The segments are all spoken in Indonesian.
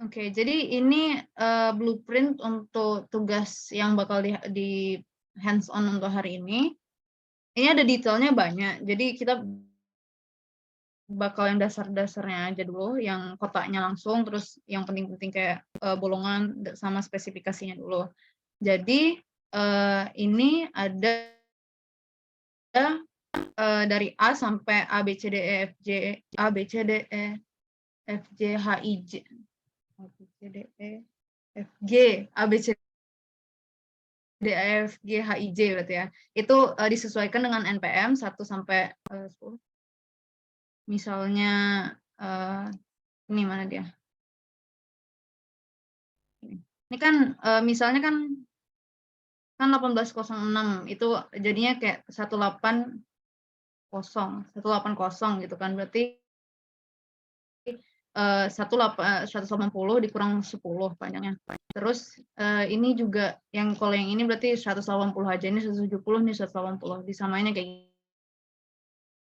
Oke, jadi ini, blueprint untuk tugas yang bakal di hands on untuk hari ini. Ini ada detailnya banyak, jadi kita bakal yang dasar-dasarnya aja dulu, yang kotaknya langsung, terus yang penting-penting kayak, bolongan sama spesifikasinya dulu. Jadi, ini ada, dari A sampai A, B, C, D, E, F, G, A, B, C, D, E, F, G, H, I, J. A, B, C, D, E, F, G, A, B, C, D, E, F, G, H, I, J berarti ya. Itu, disesuaikan dengan NPM 1 sampai, 10. Misalnya, ini mana dia? Ini kan, misalnya kan 1806 itu jadinya kayak 180 gitu kan, berarti, 180 dikurang 10 panjangnya. Terus, ini juga kalau yang ini berarti 180 aja, ini 170, ini 180, disamainnya kayak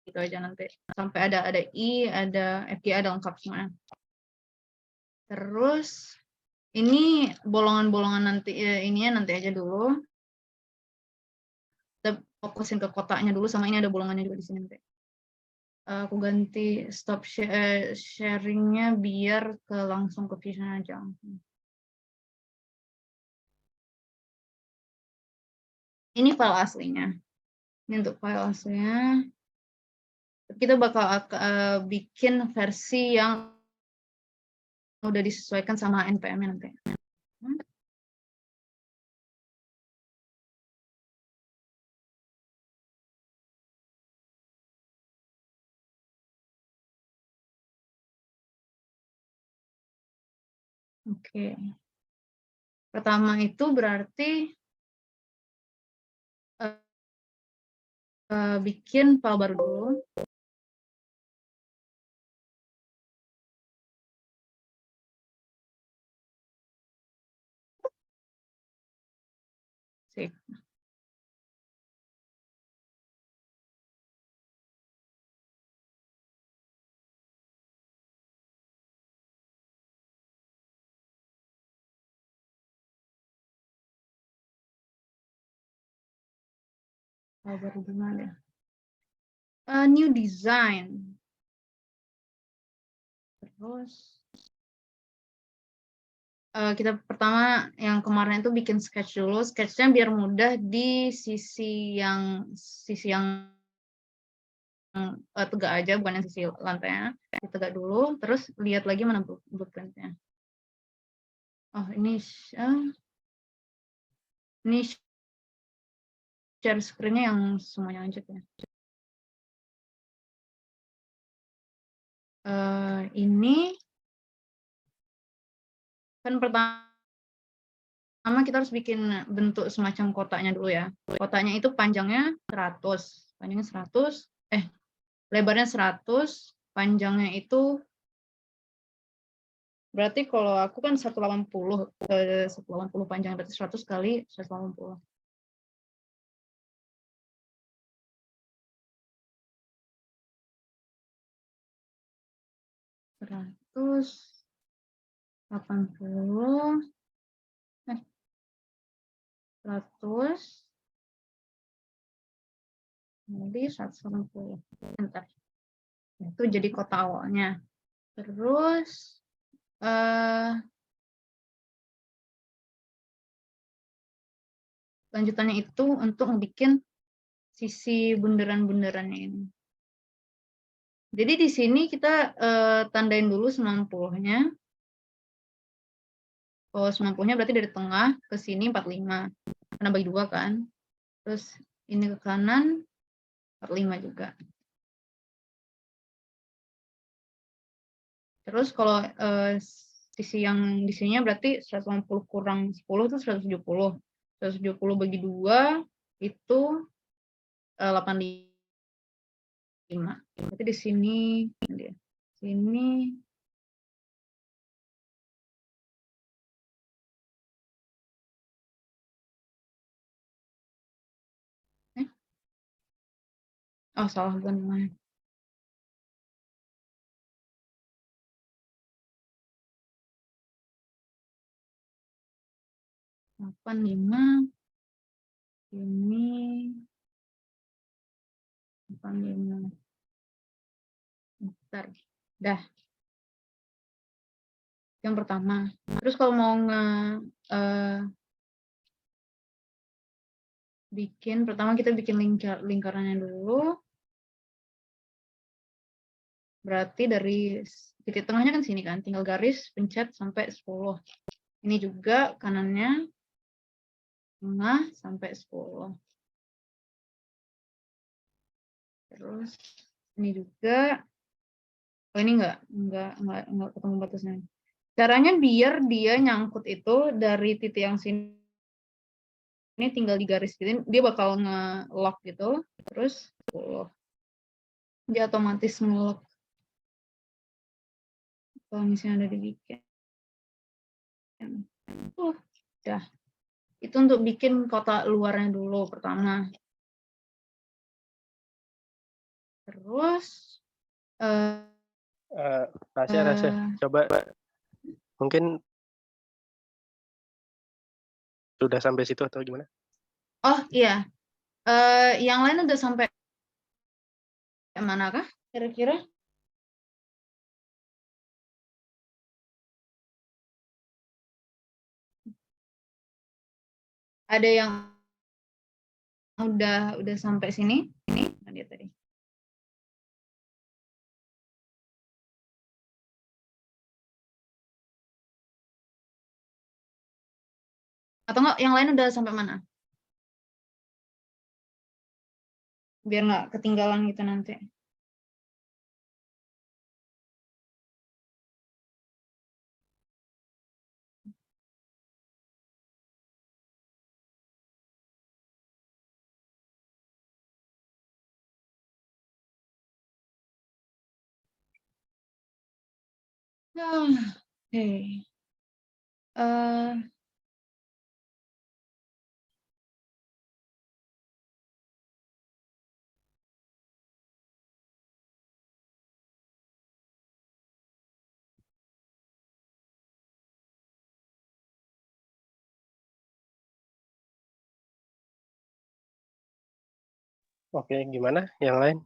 gitu aja nanti. Sampai ada I, ada FG, ada lengkap semuanya. Terus, ini bolongan-bolongan nanti, ininya nanti aja dulu. Kita fokusin ke kotaknya dulu, sama ini ada bolongannya juga di sini nanti. Aku ganti stop sharing-nya biar langsung ke Vision aja. Ini file aslinya. Ini untuk file aslinya. Kita bakal bikin versi yang udah disesuaikan sama NPM-nya nanti. Oke. Pertama itu berarti bikin file baru dulu. Save. File baru gimana? New design. Terus kita pertama yang kemarin itu bikin sketch dulu, sketch-nya biar mudah di sisi yang tegak aja, bukan yang sisi lantainya. Ditegak dulu, terus lihat lagi mana blueprint-nya. Oh, ini share screen-nya yang semuanya lanjut ya. Ini kan pertama kita harus bikin bentuk semacam kotaknya dulu ya. Kotaknya itu panjangnya 100, lebarnya 100, panjangnya itu berarti kalau aku kan 180, 180 panjang, berarti 100 kali 180. 180, 100, jadi 180. Bentar. Itu jadi kotak awalnya. Terus, lanjutannya itu untuk bikin sisi bundaran-bundarannya ini. Jadi di sini kita tandain dulu 90-nya. Kalau 90-nya berarti dari tengah ke sini 45. Karena bagi 2 kan. Terus ini ke kanan 45 juga. Terus kalau sisi yang di sininya berarti 180 kurang 10 itu 170. 170 bagi 2 itu 85. Berarti di sini oh salah bukan. 85 ini 85. Bentar. Dah. Yang pertama. Terus kalau mau bikin, pertama kita bikin lingkarannya dulu. Berarti dari titik tengahnya kan sini kan, tinggal garis pencet sampai 10. Ini juga kanannya tengah sampai 10. Terus ini juga, oh ini enggak ketemu batasnya. Caranya biar dia nyangkut itu dari titik yang sini, ini tinggal digariskin, dia bakal nge-lock gitu, terus 10. Dia otomatis nge-lock. Kalau misalnya udah dibikin. Udah. Itu untuk bikin kotak luarnya dulu pertama. Terus Rasya, coba mungkin sudah sampai situ atau gimana? oh iya, yang lain udah sampai mana kah kira-kira? Ada yang udah sampai sini? Ini dia tadi. Atau enggak yang lain udah sampai mana? Biar nggak ketinggalan gitu nanti. Oke. Oke, gimana? Yang lain?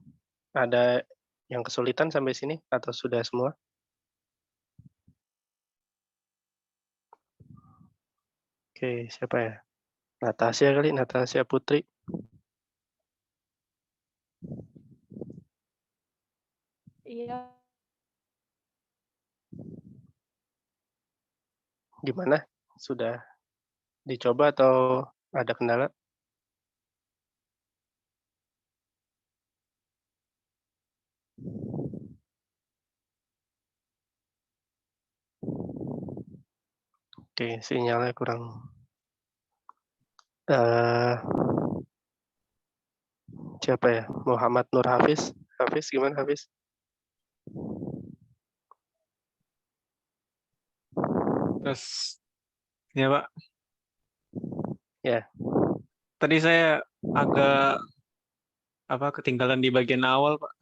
Ada yang kesulitan sampai sini atau sudah semua? Oke, siapa ya? Natasha kali, Natasha Putri. Iya. Gimana? Sudah dicoba atau ada kendala? Oke, sinyalnya kurang. Siapa ya? Muhammad Nur Hafiz. Hafiz, gimana Hafiz? Terus, ya Pak. Ya. Tadi saya agak ketinggalan di bagian awal Pak.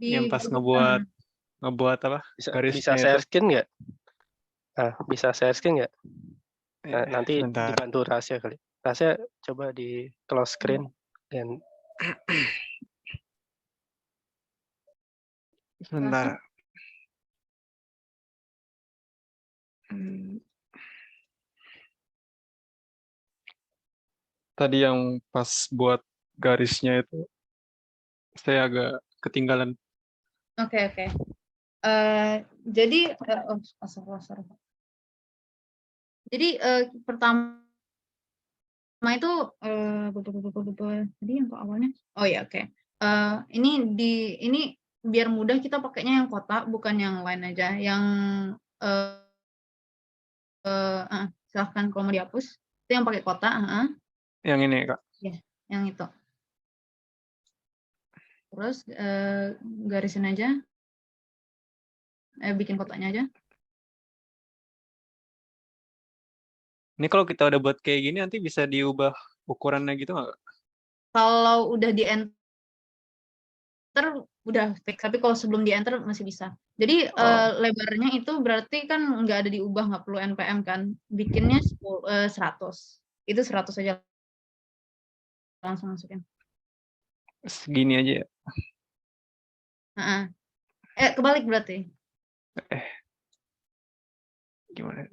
Yang pas ngebuat apa? Bisa share screen nggak? Bisa share screen nggak? Nanti sebentar. dibantu Rasya kali. Rasya coba di close screen dan Sebentar. Tadi yang pas buat garisnya itu saya agak ketinggalan. Oke. Jadi sorry. Jadi pertama itu tadi yang awalnya. Oh ya, oke. Ini biar mudah kita pakainya yang kotak, bukan yang lain aja. Yang silahkan kalau mau dihapus. Itu yang pakai kotak. Yang ini Kak. Ya, yang itu. Terus garisin aja. Bikin kotaknya aja. Ini kalau kita udah buat kayak gini nanti bisa diubah ukurannya gitu nggak? Kalau udah di enter udah fix. Tapi kalau sebelum di enter masih bisa. Jadi lebarnya itu berarti kan nggak ada diubah, nggak perlu npm kan. Bikinnya 100. Itu 100 aja langsung masukin. Segini aja ya. Heeh. Kebalik berarti. Gimana?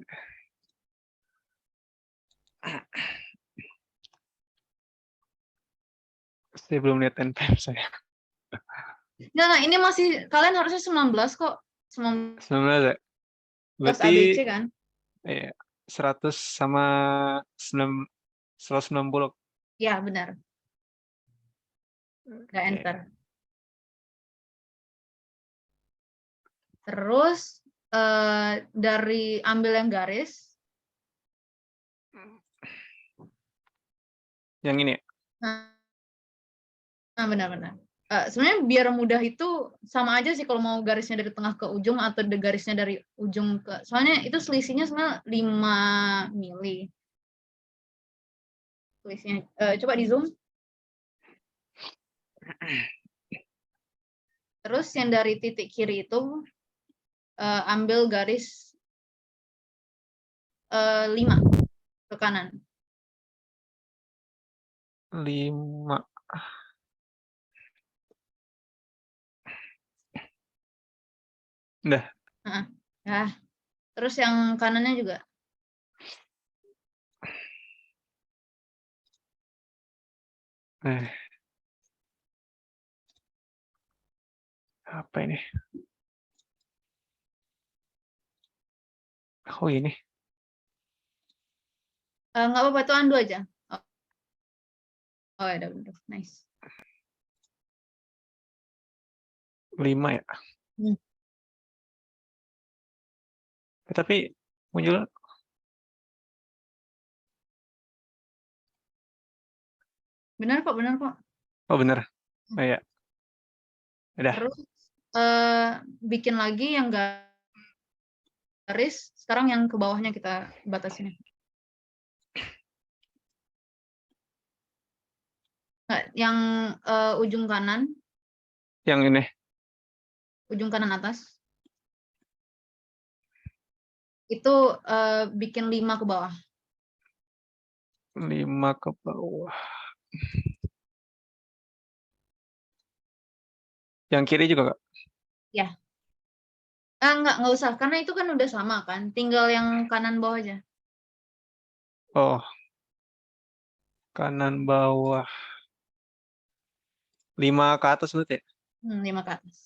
Saya belum lihat npm saya. Nah, ini masih kalian harusnya 19 kok. 19 19 ya? Berarti ABC kan? 100 sama 190. Ya, benar. Nggak Oke. enter. Terus dari ambil yang garis. Yang ini ya? Nah, benar-benar. Sebenarnya biar mudah itu sama aja sih kalau mau garisnya dari tengah ke ujung atau garisnya dari ujung ke. Soalnya itu selisihnya sebenarnya 5 mili. Selisihnya. Coba di zoom. Terus yang dari titik kiri itu ambil garis 5 ke kanan. 5. Udah. Nah, terus yang kanannya juga. Apa ini? Oh ini. Nggak apa-apa, itu undo aja. Oh ya, udah bener. Nice. 5 ya? Tapi muncul. Benar kok, benar kok. Oh bener. Oh ya. Udah. Terus bikin lagi yang garis. Sekarang yang ke bawahnya kita batasin. Nggak, yang ujung kanan. Yang ini. Ujung kanan atas. Itu bikin 5 ke bawah. 5 ke bawah. Yang kiri juga Kak? Ya. Nggak usah, karena itu kan udah sama kan. Tinggal yang kanan bawah aja. Oh. Kanan bawah. 5 ke atas berarti ya? 5 ke atas.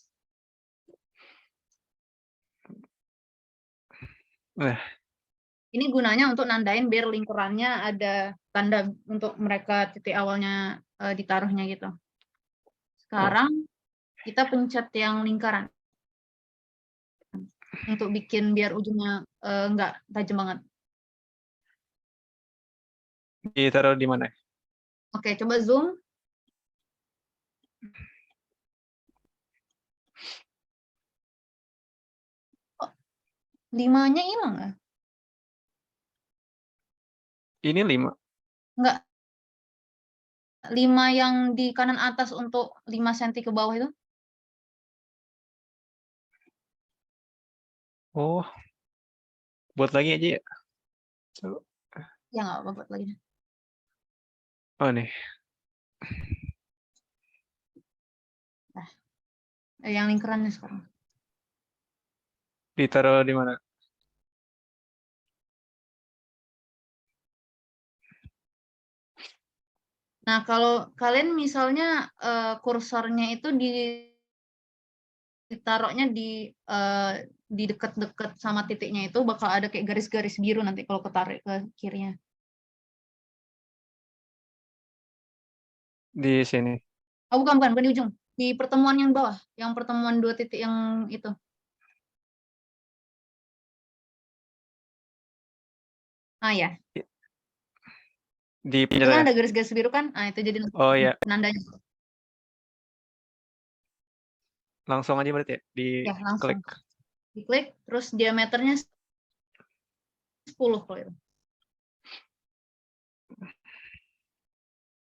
Ini gunanya untuk nandain biar lingkarannya ada tanda untuk mereka titik awalnya ditaruhnya gitu. Sekarang kita pencet yang lingkaran. Untuk bikin biar ujungnya nggak tajam banget. Ditaruh di mana? Oke, coba zoom. Oh, 5-nya hilang nggak? Ini 5. Nggak. 5 yang di kanan atas untuk 5 cm ke bawah itu. Oh. Buat lagi aja ya? Coba. Ya nggak apa-apa buat lagi. Oh nih. Nah, yang lingkarannya sekarang. Ditaruh di mana? Nah, kalau kalian misalnya kursornya itu ditaruhnya di dekat-dekat sama titiknya itu bakal ada kayak garis-garis biru nanti kalau ketarik ke kirinya. Di sini. Oh, bukan di ujung. Di pertemuan yang bawah, yang pertemuan 2 titik yang itu. Ah ya. Di Itu kan penjelasan. ada garis-garis biru kan? Ah, itu jadi Oh ya. nandanya. Langsung aja berarti ya? Di Ya, langsung. klik. Diklik, terus diameternya 10 kalau itu.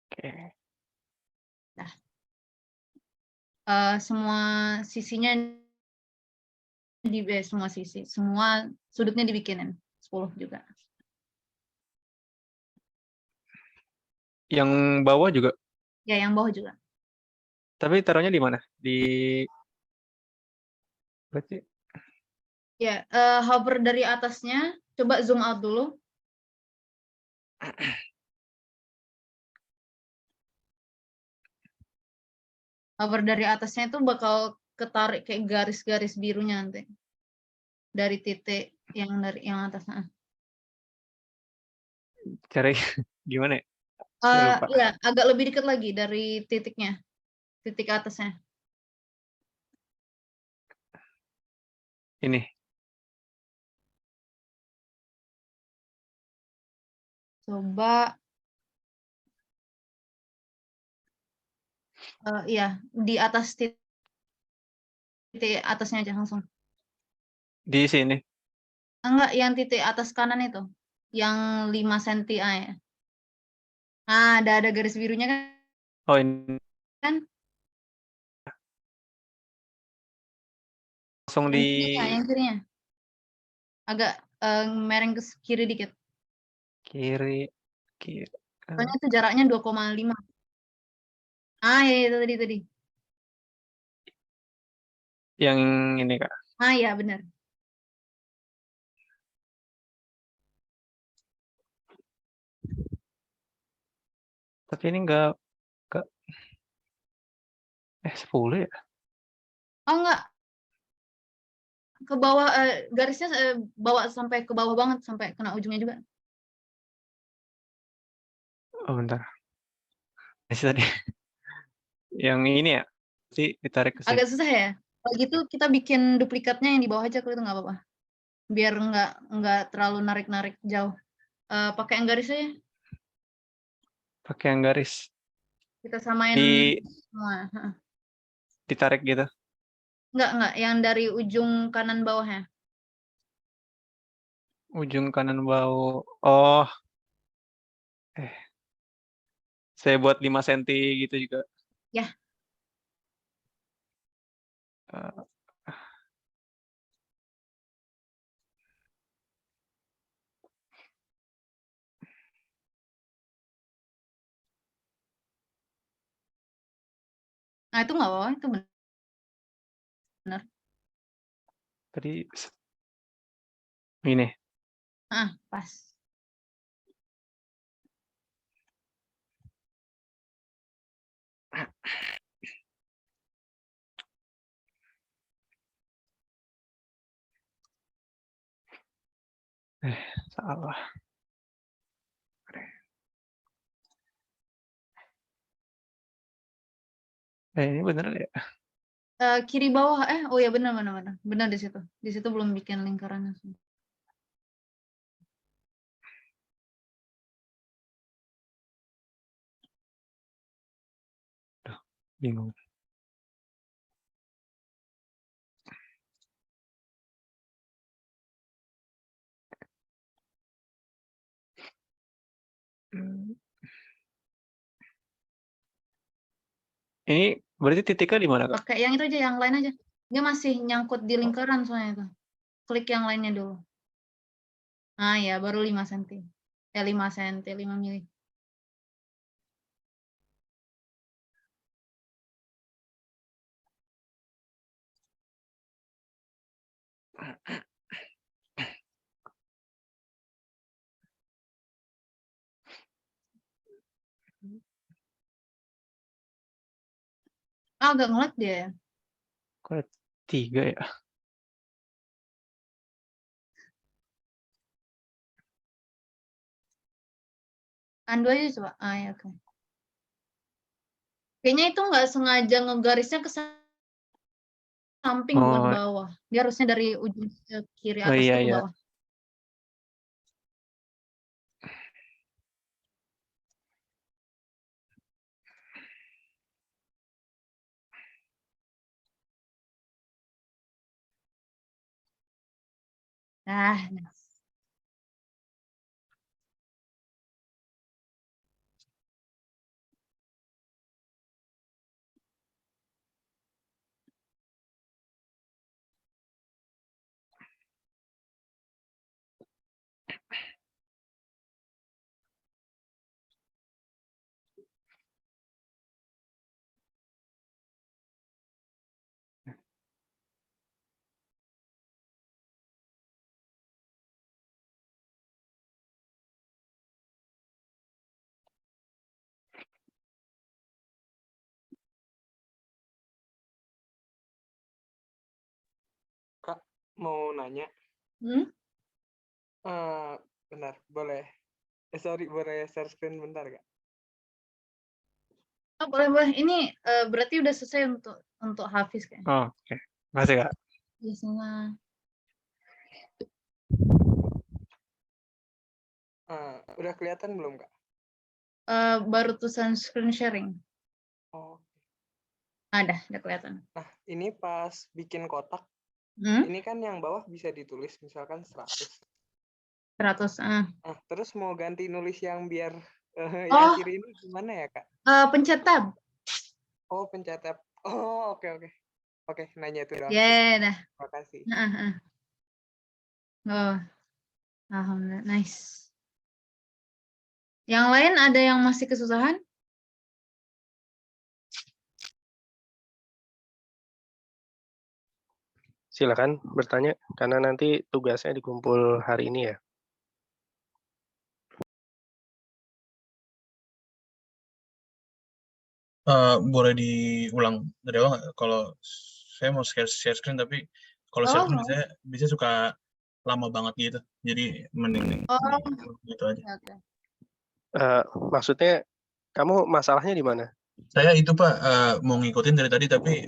Oke. Nah. semua sisinya semua sisi, semua sudutnya dibikinin 10 juga. Yang bawah juga, Ya, yang bawah juga. tapi taruhnya di mana? Berarti Ya, hover dari atasnya, coba zoom out dulu. Hover dari atasnya itu bakal ketarik kayak garis-garis birunya nanti. Dari titik yang atasnya. cara gimana ya? Saya lupa. Iya, agak lebih dekat lagi dari titiknya. Titik atasnya. Ini. Coba iya, di atas titik atasnya aja langsung. Di sini. Enggak, yang titik atas kanan itu. Yang 5 cm ya. Nah, ada garis birunya Oh, ini kan? langsung Yang di kirinya, yang kirinya. Agak mereng ke kiri dikit. kiri. Soalnya itu jaraknya 2,5. Ya, itu tadi. Yang ini, Kak. Ya, benar. Tapi ini enggak 10 ya? Oh, enggak. Ke bawah, garisnya bawa sampai ke bawah banget, sampai kena ujungnya juga. Oh, bentar. Masih tadi. Yang ini ya? Nanti ditarik ke sini. Agak susah ya. Kalau gitu kita bikin duplikatnya yang di bawah aja, kalau itu nggak apa-apa. Biar nggak terlalu narik-narik jauh. Pakai yang garis aja. Pakai yang garis. Kita samain Di semua. ditarik gitu. Enggak, yang dari ujung kanan bawahnya. Ujung kanan bawah. Oh, saya buat 5 cm gitu juga. Ya. Eh, Nah, itu nggak apa-apa, itu benar. Tadi ini. Pas. Salah. Ini bener ya? Kiri bawah, oh ya benar. Benar di situ. Di situ belum bikin lingkarannya. Bingung. Ini berarti titiknya di mana, Kak? Pakai yang itu aja, yang lain aja. Dia masih nyangkut di lingkaran soalnya itu. Klik yang lainnya dulu. Ya, baru 5 cm. 5 cm, 5 mili. Agak ngelag dia ya. Kok ada 3 ya? Andu aja coba. Ya, oke. Kayaknya itu nggak sengaja ngegarisnya ke samping, bukan ke Oh, bawah. Dia harusnya dari ujung ke kiri oh atas iya, tuh ke iya. bawah. Nah. mau nanya. Hmm? Bentar, boleh. Sorry, boleh share screen bentar gak? Oh, boleh. Ini berarti udah selesai untuk Hafiz kan? Oh, oke. Makasih, Kak. Ya, sama. Udah kelihatan belum, Kak? Baru tulisan screen sharing. Oh. Udah kelihatan. Nah, ini pas bikin kotak, Hmm? ini kan yang bawah bisa ditulis misalkan 100. 100. Nah, terus mau ganti nulis yang biar yang Oh. kiri ini gimana ya, Kak? Pencet tab. Oh, pencet tab. Oh, oke. Oke, nanya itu doang. Dah. Terima kasih. Oh, alhamdulillah, nice. Yang lain ada yang masih kesusahan? Silakan bertanya, karena nanti tugasnya dikumpul hari ini ya. Boleh diulang dari awal nggak? Kalau saya mau share screen, tapi kalau share screen biasanya suka lama banget gitu. Jadi mending gitu aja. Okay. Maksudnya kamu masalahnya di mana? Saya itu Pak mau ngikutin dari tadi, tapi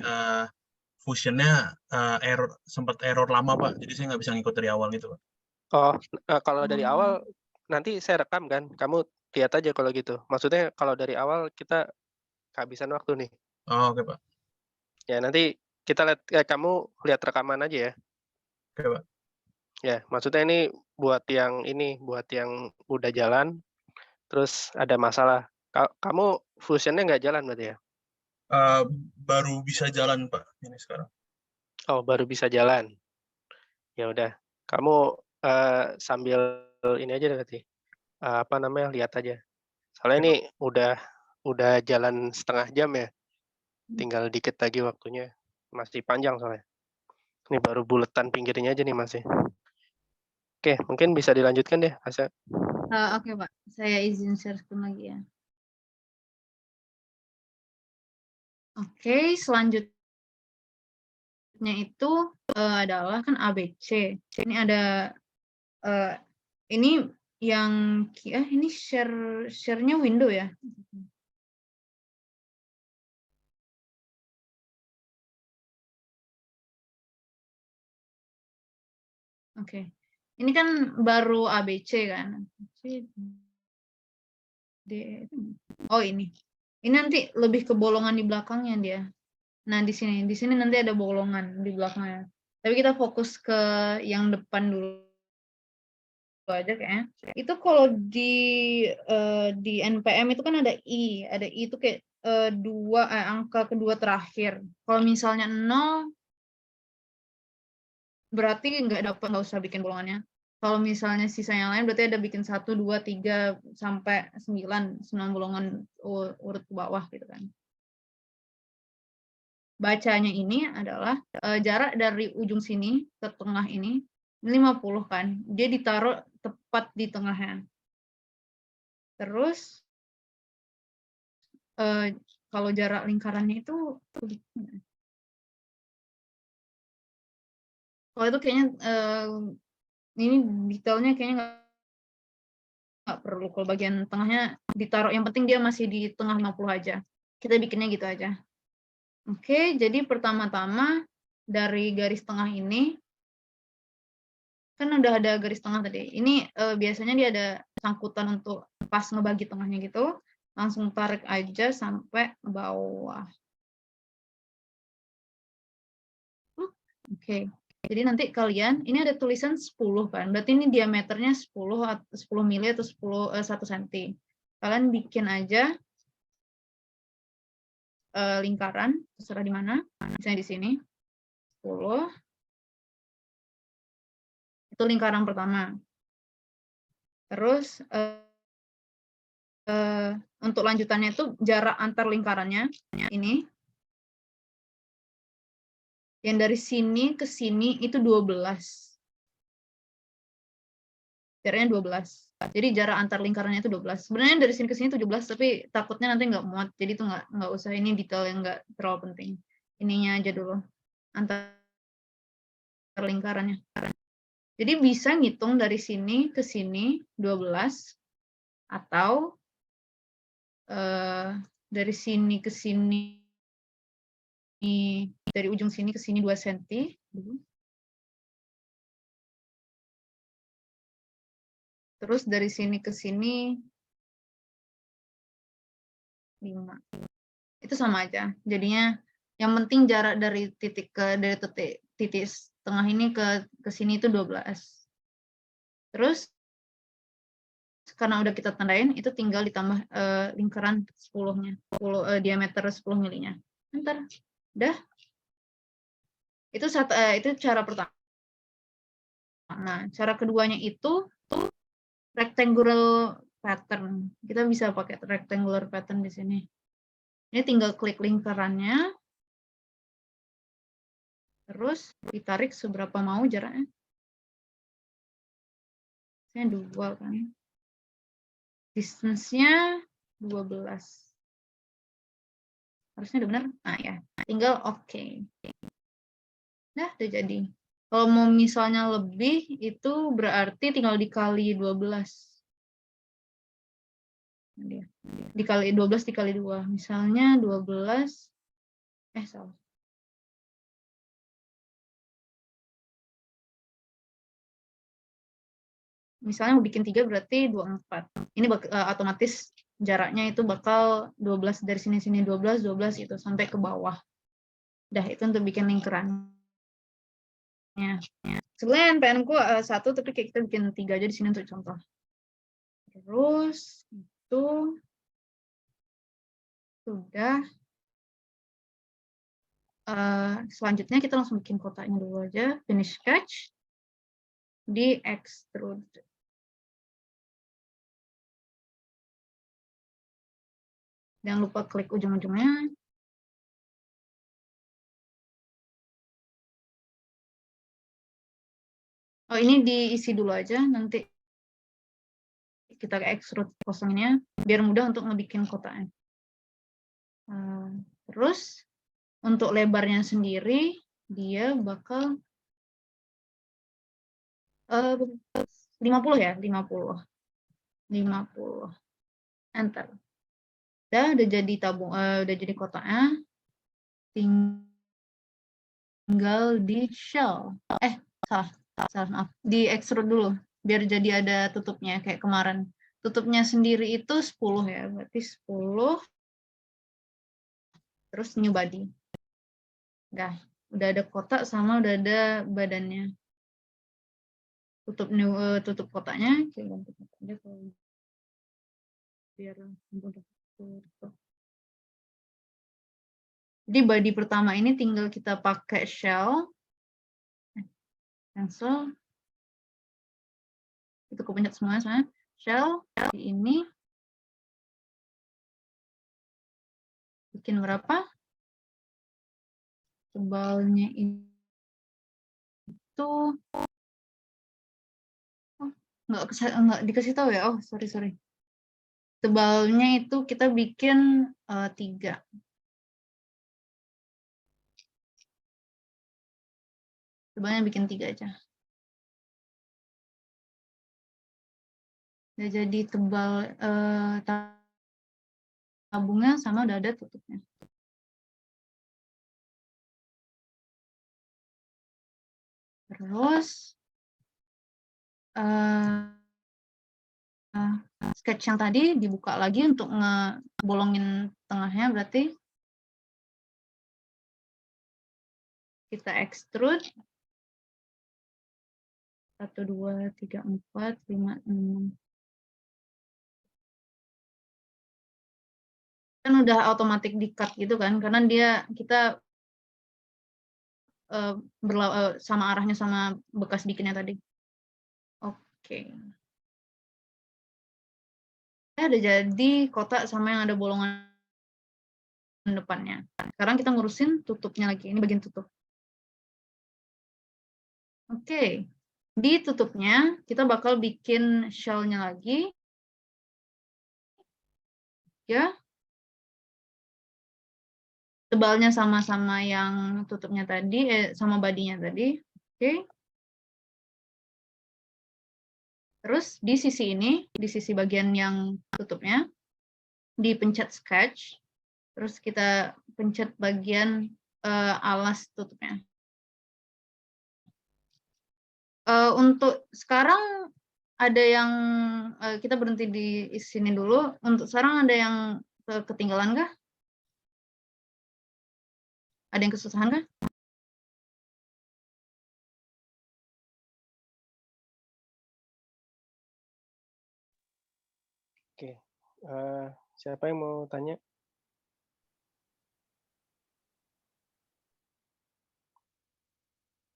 fusionnya sempat error lama Pak. Jadi saya nggak bisa ngikut dari awal gitu Pak. Oh, kalau dari awal nanti saya rekam kan. Kamu lihat aja kalau gitu. Maksudnya kalau dari awal kita kehabisan waktu nih. Oh, oke Pak. Ya nanti kita lihat, kamu lihat rekaman aja ya. Oke Pak. Ya, maksudnya ini buat yang udah jalan, terus ada masalah. Kamu fusionnya nggak jalan berarti ya? Baru bisa jalan Pak ini sekarang. Oh, baru bisa jalan. Ya udah, kamu sambil ini aja berarti. Lihat aja. Soalnya ini udah jalan setengah jam ya. Tinggal dikit lagi waktunya. Masih panjang soalnya. Ini baru buletan pinggirnya aja nih masih. Oke, mungkin bisa dilanjutkan deh, Asa. Oke, Pak. Saya izin share screen lagi ya. Oke, selanjutnya itu adalah kan ABC. Ini ada ini yang ini share-nya window ya. Oke. Ini kan baru ABC kan. Oh, ini. Ini nanti lebih ke bolongan di belakangnya dia. Nah, di sini nanti ada bolongan di belakangnya. Tapi kita fokus ke yang depan dulu aja kayaknya. Itu kalau di NPM itu kan ada I itu kayak angka kedua terakhir. Kalau misalnya 0 berarti nggak usah bikin bolongannya. Kalau misalnya sisa yang lain berarti ada bikin 1, 2, 3 sampai 9 bolongan urut ke bawah gitu kan. Bacanya ini adalah jarak dari ujung sini ke tengah ini 50 kan. Dia ditaruh tepat di tengahnya. Terus kalau jarak lingkarannya itu kalau itu kayaknya ini detailnya kayaknya nggak perlu. Kalau bagian tengahnya ditaruh, yang penting dia masih di tengah 50 aja. Kita bikinnya gitu aja. Oke, jadi pertama-tama dari garis tengah ini kan udah ada garis tengah tadi. Ini biasanya dia ada sangkutan untuk pas ngebagi tengahnya gitu. Langsung tarik aja sampai bawah. Oke. Jadi nanti kalian, ini ada tulisan 10 kan. Berarti ini diameternya 10 mili atau 1 cm. Kalian bikin aja lingkaran, terserah di mana. Misalnya di sini. 10. Itu lingkaran pertama. Terus untuk lanjutannya itu jarak antar lingkarannya ini. Yang dari sini ke sini itu 12. Jaraknya 12. Jadi jarak antar lingkarannya itu 12. Sebenarnya dari sini ke sini 17, tapi takutnya nanti nggak muat. Jadi itu nggak usah, ini detail yang nggak terlalu penting. Ininya aja dulu. Antara lingkarannya. Jadi bisa ngitung dari sini ke sini 12 atau dari sini ke sini, dari ujung sini ke sini 2 cm. Terus dari sini ke sini 5. Itu sama aja. Jadinya yang penting jarak dari titik tengah ini ke sini itu 12. Terus karena udah kita tandain, itu tinggal ditambah lingkaran 10-nya, diameter 10 milinya. Ntar, udah. Itu cara pertama. Nah, cara keduanya itu rectangular pattern. Kita bisa pakai rectangular pattern di sini. Ini tinggal klik lingkarannya, terus ditarik seberapa mau jaraknya. Saya 2 kan. Distance-nya 12. Harusnya udah benar. Nah ya, tinggal oke. Nah, udah jadi. Kalau mau misalnya lebih, itu berarti tinggal dikali 12. Dikali 12 dikali 2. Misalnya 12, salah. Misalnya mau bikin 3 berarti 24. Ini otomatis jaraknya itu bakal 12 dari sini 12 itu sampai ke bawah. Dah, itu untuk bikin lingkarannya. Sebenarnya NPN ku 1, tapi kayak kita bikin 3 aja di sini untuk contoh. Terus itu sudah. Selanjutnya kita langsung bikin kotaknya dulu aja. Finish sketch. Di extrude. Jangan lupa klik ujung-ujungnya. Oh, ini diisi dulu aja, nanti kita extrude kosongnya, biar mudah untuk ngebikin kotaknya. Terus, untuk lebarnya sendiri, dia bakal 50 ya, 50. Enter. Udah jadi udah jadi kotaknya. Tinggal di shell. Salah, maaf. Di extrude dulu, biar jadi ada tutupnya kayak kemarin. Tutupnya sendiri itu 10 ya, berarti 10. Terus new body. Udah ada kotak sama udah ada badannya. Tutup kotaknya, biar mudah. Jadi body pertama ini tinggal kita pakai shell. Cancel. Itu kepencet semuanya. Shell ini bikin berapa? Tebalnya itu nggak dikasih tahu ya. Oh, sorry. Tebalnya itu kita bikin 3. Tebalnya bikin 3 aja. Udah jadi tebal tabungnya sama udah ada tutupnya. Terus sketch yang tadi dibuka lagi untuk ngebolongin tengahnya, berarti kita extrude 1, 2, 3, 4, 5, 6. Kan udah otomatis di-cut gitu kan, karena kita sama arahnya sama bekas bikinnya tadi. Oke. Udah jadi kotak sama yang ada bolongan depannya. Sekarang kita ngurusin tutupnya lagi. Ini bagian tutup. Oke. Di tutupnya kita bakal bikin shell-nya lagi. Ya. Tebalnya sama-sama yang tutupnya tadi, sama badinya tadi. Oke. Terus di sisi ini, di sisi bagian yang tutupnya, dipencet sketch. Terus kita pencet bagian alas tutupnya. Untuk sekarang ada yang kita berhenti di sini dulu. Untuk sekarang ada yang ketinggalan kah? Ada yang kesusahan kah? Oke. Siapa yang mau tanya?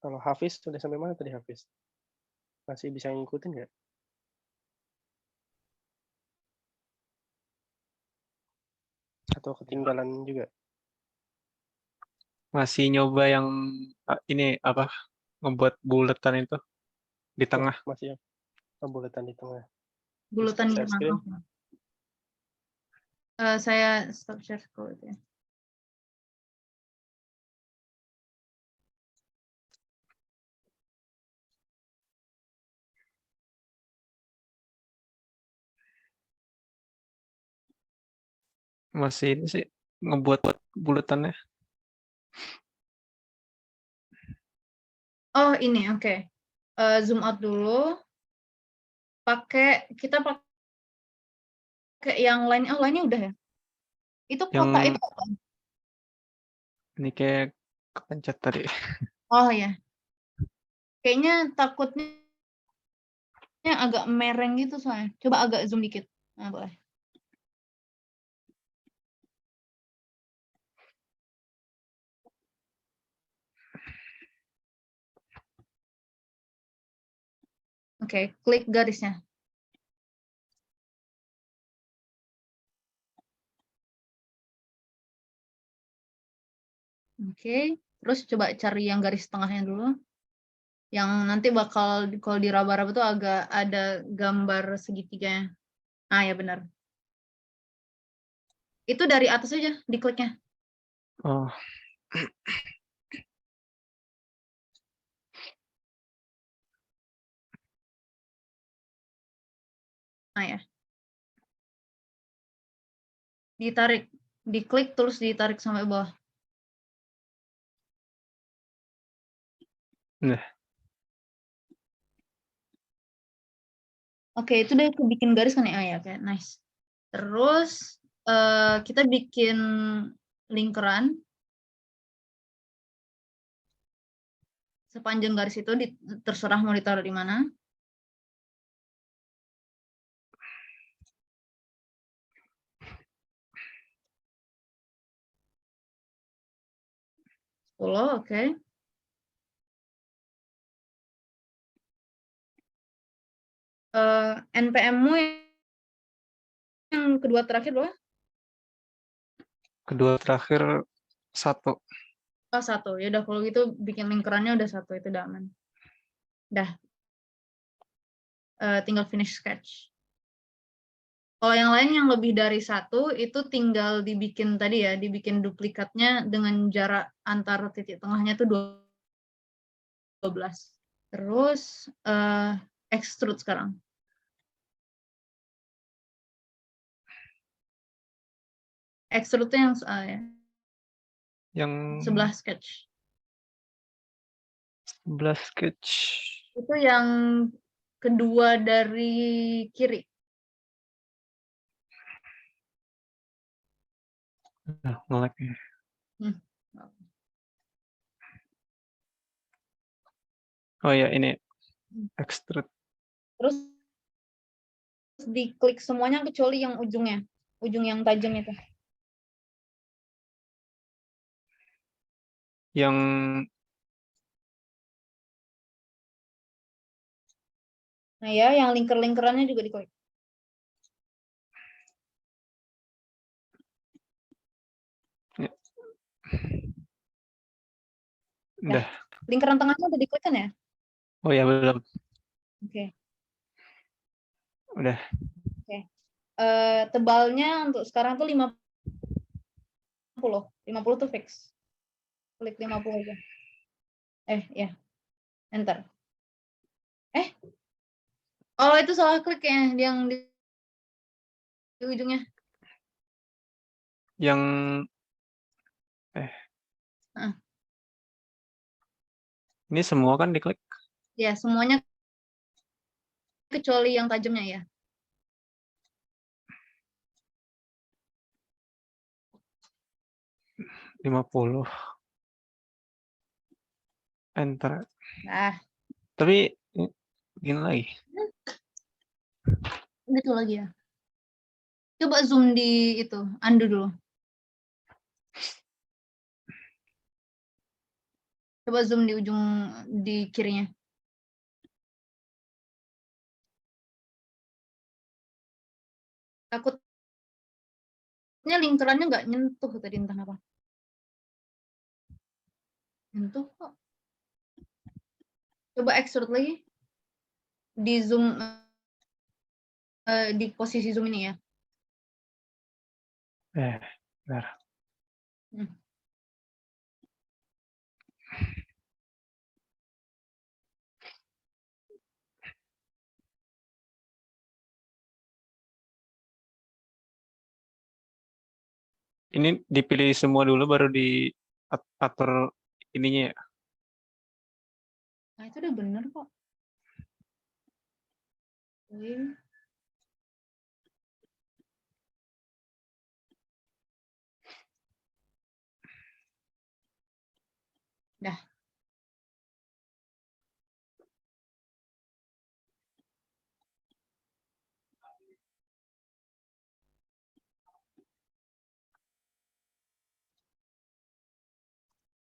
Kalau Hafiz sudah sampai mana tadi Hafiz? Masih bisa ngikutin nggak? Atau ketinggalan juga? Masih nyoba yang ini apa ngebuat buletan itu di tengah. Masih buletan di tengah. Bulatan di Share screen. tengah. Saya stop share screen ya. Masih ini sih ngebuat buletannya. Oh ini oke. Zoom out dulu. Kita pakai yang lain. Oh lainnya udah ya. Itu kota Yang itu apa? ini kayak kepencet tadi. Oh ya. Kayaknya takutnya agak mereng gitu soalnya. Coba agak zoom dikit. Nah, boleh. Oke, klik garisnya. Oke, terus coba cari yang garis tengahnya dulu. Yang nanti bakal kalau diraba-raba tuh agak ada gambar segitiganya. Ah ya benar. Itu dari atas aja dikliknya. Oh, Ah ya. Ditarik, diklik terus ditarik sampai bawah. nah, Oke, itu udah bikin garis kan ya? Ah ya, oke, nice. Terus kita bikin lingkaran. Sepanjang garis itu terserah mau ditaruh di mana. Oke. NPM-mu yang kedua terakhir berapa? kedua terakhir 1. Oh, 1. Ya udah kalau gitu bikin lingkarannya udah 1 itu udah aman. Dah. Tinggal finish sketch. Kalau yang lain yang lebih dari 1 itu tinggal dibikin tadi ya, dibikin duplikatnya dengan jarak antar titik tengahnya tuh 12. Terus extrude sekarang. Extrude yang ya. Yang Sebelah sketch. 11 sketch. Itu yang kedua dari kiri. Nah, nge-lag ya. Oh ya, ini extrude. Terus diklik semuanya kecuali yang ujungnya. Ujung yang tajam itu. Yang Nah ya, yang lingkar-lingkarannya juga diklik. udah. Lingkaran tengahnya udah diklik kan ya? Oh ya, belum. Oke. Udah. Oke. Tebalnya untuk sekarang tuh 50. 50 tuh fix. Klik 50 aja. Ya. Enter. Oh, itu salah klik ya, yang di ujungnya. Yang ini semua kan diklik. Ya, semuanya kecuali yang tajamnya ya. Nah, 50. Enter. Nah, Tapi begini lagi. gitu lagi ya. Coba zoom di itu, undo dulu. Coba zoom di ujung di kirinya. Takutnya lingkarannya nggak nyentuh tadi, entah apa. Nyentuh kok. Coba extrude lagi. Di zoom, di posisi zoom ini ya. Bentar. Ini dipilih semua dulu baru diatur ininya ya. Nah, itu udah bener kok. Oke. Dah.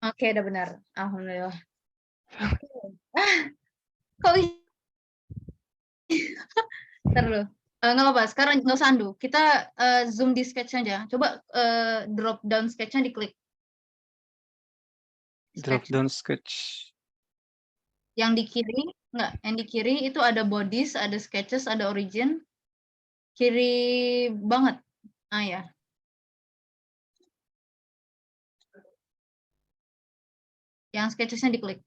Oke, udah benar. Alhamdulillah. Kok ntar dulu. Nggak apa-apa, sekarang nggak usah undo. Kita zoom di sketch aja. Coba drop down sketch-nya diklik. Drop Sketch. down sketch. Yang di kiri, enggak, yang di kiri itu ada bodies, ada sketches, ada origin. Kiri banget. Ah ya. Yang sketches-nya diklik.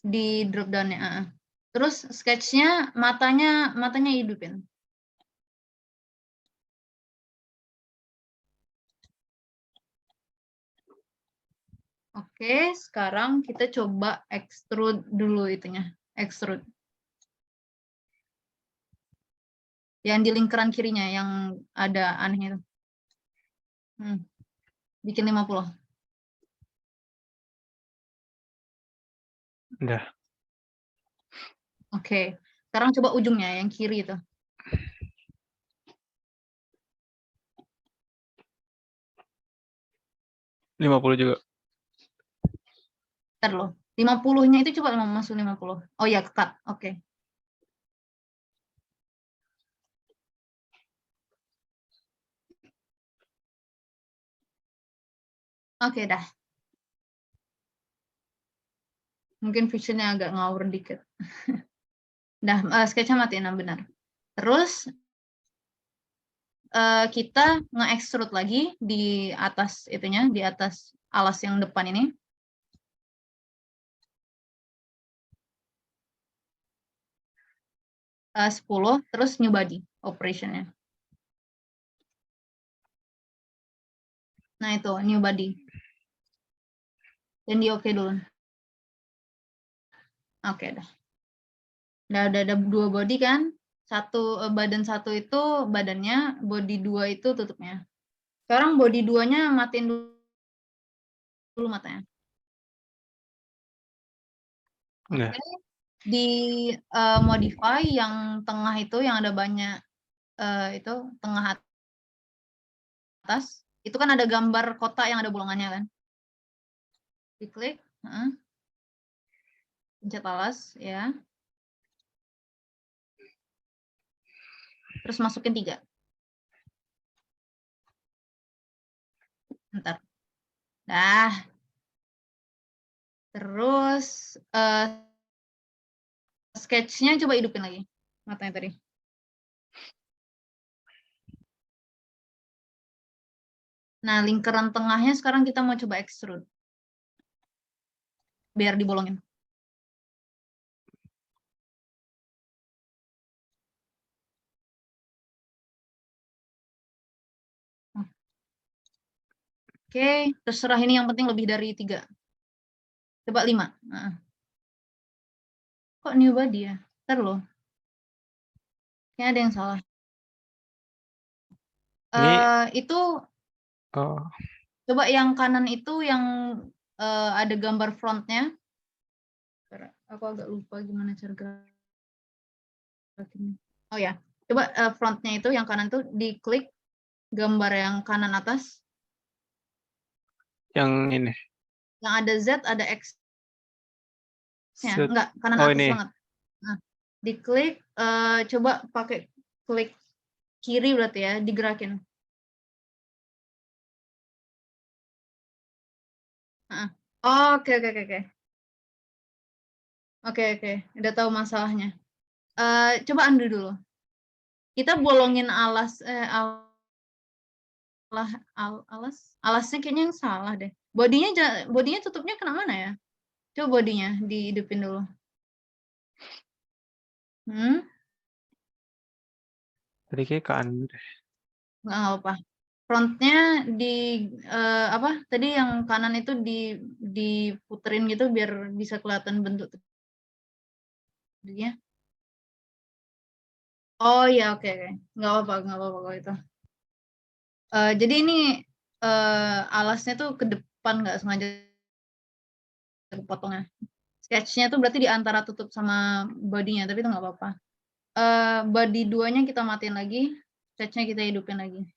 Di drop down-nya. Terus sketch-nya matanya hidupin. Oke, sekarang kita coba extrude dulu itunya. Extrude. Yang di lingkaran kirinya, yang ada aneh itu. Bikin 50. Udah. Oke, sekarang coba ujungnya, yang kiri itu. Lima 50 juga. Ntar loh. 50-nya itu coba masuk 50. Oh ya, cut. Oke. Oke, dah. Mungkin visionnya agak ngawur dikit. Dah, sketch-nya matiin, benar. Terus kita nge-extrude lagi di atas itunya, di atas alas yang depan ini. Uh, 10, terus new body operation-nya. Nah, itu new body. Dan di oke dulu. Oke, dah. Udah ada 2 body kan? Badan satu itu badannya, body 2 itu tutupnya. Sekarang body 2-nya matiin dulu matanya. Oke. Di modify yang tengah itu, yang ada banyak itu tengah atas, itu kan ada gambar kotak yang ada bolongannya kan? Diklik, pencet alas ya. Terus masukin 3. Bentar. Dah. Terus sketch-nya coba hidupin lagi matanya tadi. Nah, lingkaran tengahnya sekarang kita mau coba extrude. Biar dibolongin. Oke, terserah ini yang penting lebih dari 3. Coba 5. Nah. Kok new body ya? Ntar loh. Kayaknya ada yang salah. Ini Itu oh, coba yang kanan itu yang ada gambar frontnya. Aku agak lupa gimana cara gerakinnya. Oh ya, coba frontnya itu yang kanan tuh diklik gambar yang kanan atas. yang ini. Yang ada Z, ada X. Ya, Set. enggak, kanan Oh, atas ini. banget. Nah, diklik, coba pakai klik kiri berarti ya, digerakin. Oke, oke, oke, oke. Oke, udah tahu masalahnya. Coba undo dulu. Kita bolongin alasnya kayaknya yang salah deh. Bodinya tutupnya kena mana ya? Coba bodinya dihidupin dulu. Tadi kayak ke anu deh. Nggak apa-apa. Frontnya di apa? Tadi yang kanan itu diputerin gitu biar bisa kelihatan bentuk tadinya. Oh ya, oke. Nggak apa-apa kalau itu. Jadi ini alasnya tuh ke depan nggak sengaja kepotongnya. Sketchnya tuh berarti di antara tutup sama bodinya, tapi itu nggak apa-apa. Body 2-nya kita matiin lagi, sketchnya kita hidupin lagi.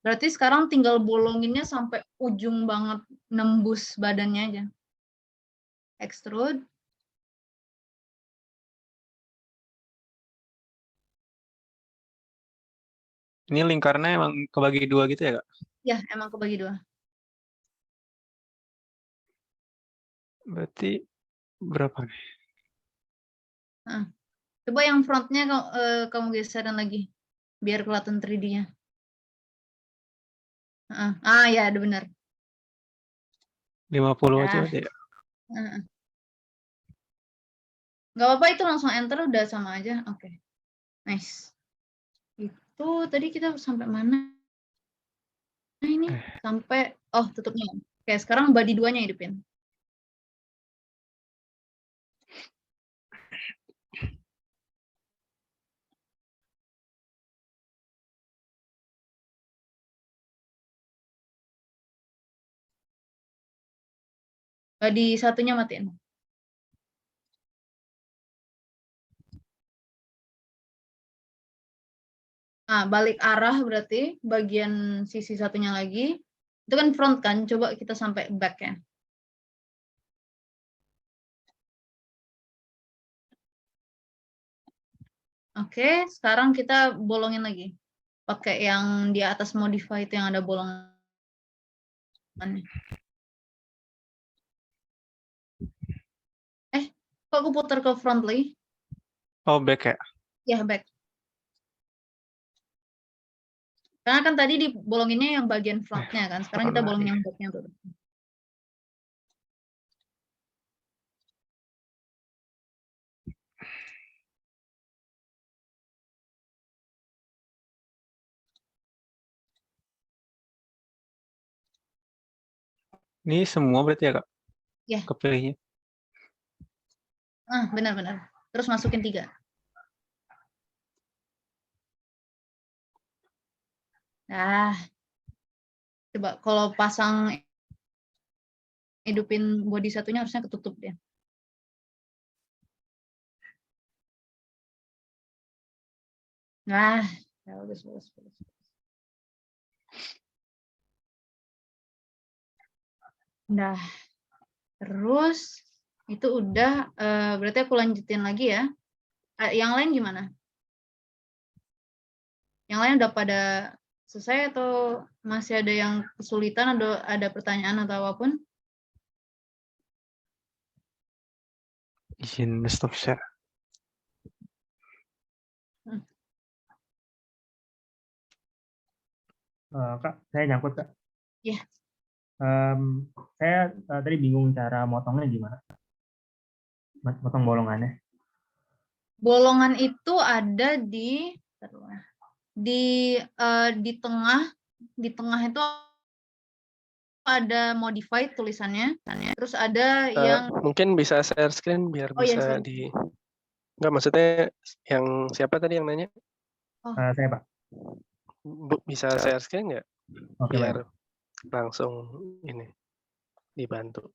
Berarti sekarang tinggal bolonginnya sampai ujung banget, nembus badannya aja. Extrude. Ini lingkarnya emang kebagi 2 gitu ya, Kak? Ya, emang kebagi 2. Berarti berapa nih? Coba yang frontnya kamu geserin lagi, biar kelihatan 3D-nya. Ya, ada benar. 50 aja deh. Nggak apa-apa, itu langsung enter udah sama aja. Oke. Nice. Itu tadi kita sampai mana? Nah, ini sampai tutupnya. Oke, sekarang body 2-nya hidupin. Body 1-nya matiin. Nah, balik arah berarti bagian sisi satunya lagi. Itu kan front kan, coba kita sampai back-nya. Oke, sekarang kita bolongin lagi. Pakai yang di atas modify itu yang ada bolongan. Kok aku putar ke front lagi? Oh, back ya? Ya, back. Karena kan tadi dibolonginnya yang bagian frontnya kan. Sekarang kita bolongin yang backnya tuh. Ini semua berarti ya, Kak? Ya. Kepilihnya. Benar-benar. Terus masukin 3. Nah, coba kalau pasang hidupin body satunya harusnya ketutup dia. Nah, bagus. Nah, terus itu udah, berarti aku lanjutin lagi ya. Yang lain gimana? Yang lain udah pada selesai atau masih ada yang kesulitan, ada pertanyaan atau apapun? Izin stop share. Kak, saya nyangkut, Kak. Iya. Saya tadi bingung cara motongnya gimana. Motong bolongannya. Bolongan itu ada di di tengah itu ada modify tulisannya, terus ada yang Mungkin bisa share screen biar oh ya bisa sorry. Enggak, maksudnya yang siapa tadi yang nanya? Saya Pak. Bisa share screen nggak? Oke, Biar Pak. langsung ini dibantu.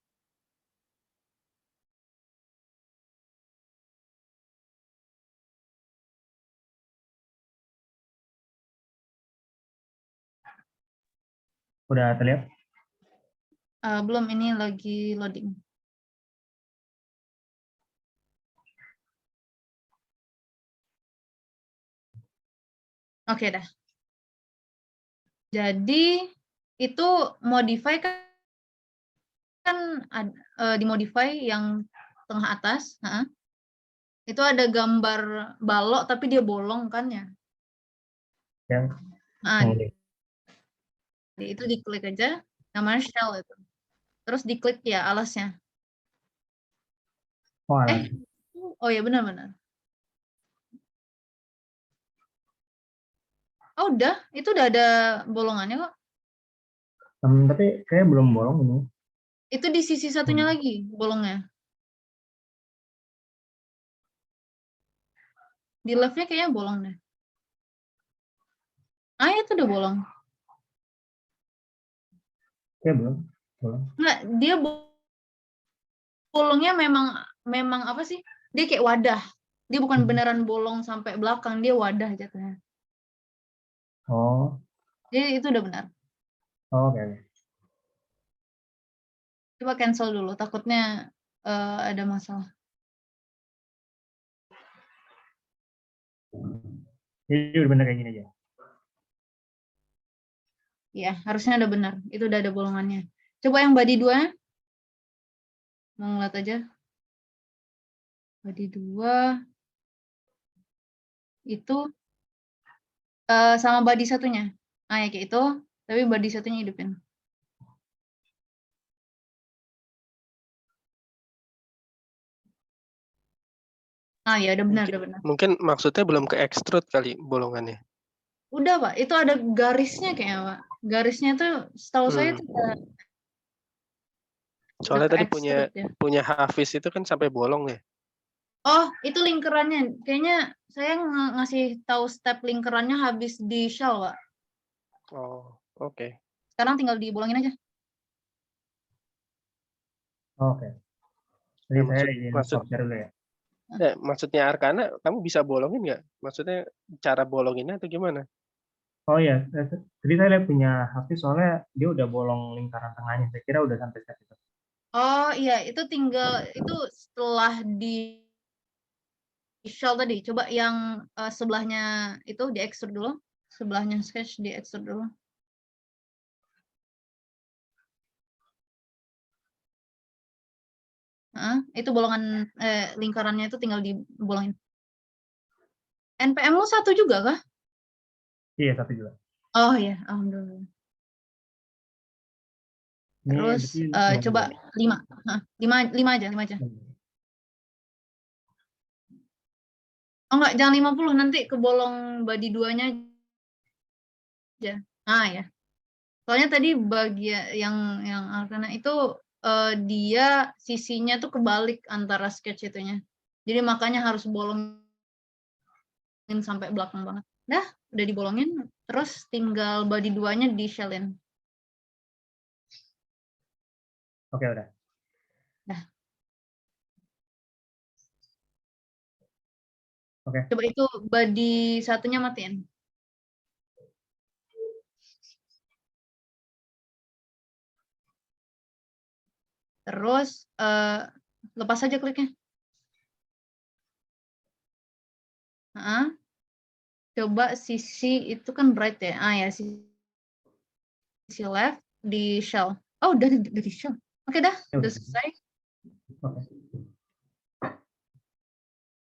Udah terlihat? Belum, ini lagi loading. Oke dah. Jadi itu modify kan dimodify yang tengah atas, itu ada gambar balok tapi dia bolong kan ya. Yang Itu diklik aja, namanya shell itu. Terus diklik ya alasnya. oh, alas. Oh ya benar-benar. Oh udah, itu udah ada bolongannya kok. Tapi kayak belum bolong ini. Itu di sisi satunya lagi bolongnya. Di left-nya kayaknya bolong deh. Itu udah bolong. Kayak belum. Bolong. Enggak, dia bolongnya memang apa sih? Dia kayak wadah. Dia bukan beneran bolong sampai belakang, dia wadah jatuhnya. Oh. Jadi itu udah benar. Oh, oke. Coba cancel dulu, takutnya ada masalah. Jadi udah bener kayak gini aja. Ya, harusnya udah benar. Itu udah ada bolongannya. Coba yang body 2. Mau ngeliat aja. Body 2 itu sama body satunya. Ya kayak itu, tapi body satunya hidupin. Ya udah benar, udah benar. Mungkin maksudnya belum ke extrude kali bolongannya. Udah, Pak. Itu ada garisnya kayaknya, Pak. Garisnya tuh setahu saya tuh Soalnya ke tadi extrude ya. punya Hafiz itu kan sampai bolong ya. Oh, itu lingkarannya. Kayaknya saya ngasih tahu step lingkarannya habis di shell, Pak. Oh, oke. Sekarang tinggal dibolongin aja. Oke. Jadi saya izin stop share dulu ya. Maksudnya Arkana, kamu bisa bolongin nggak? Maksudnya cara bolonginnya atau gimana? Oh iya, tadi saya lihat punya Hafiz soalnya dia udah bolong lingkaran tengahnya. Saya kira udah sampai step itu. Oh iya, itu setelah di shell tadi. Coba yang sebelahnya itu di extrude dulu. Sebelahnya sketch di extrude dulu. Itu bolongan lingkarannya itu tinggal dibolongin. NPM-mu 1 juga kah? Iya, 1 juga. Oh iya, alhamdulillah. Terus coba 5. 5 aja. Oh enggak, jangan 50, nanti kebolong body 2-nya aja. Ya. Soalnya tadi bagian yang Arkana itu dia sisinya tuh kebalik antara sketch itunya. Jadi makanya harus bolongin sampai belakang banget. Dah, udah dibolongin, terus tinggal body 2-nya di shellin. Oke, udah. Dah. Oke. Coba itu body satunya matiin. Terus lepas aja kliknya. Coba sisi itu kan bright ya. Ya sisi left di shell. Oh, udah di shell. Oke dah, udah selesai. Oke.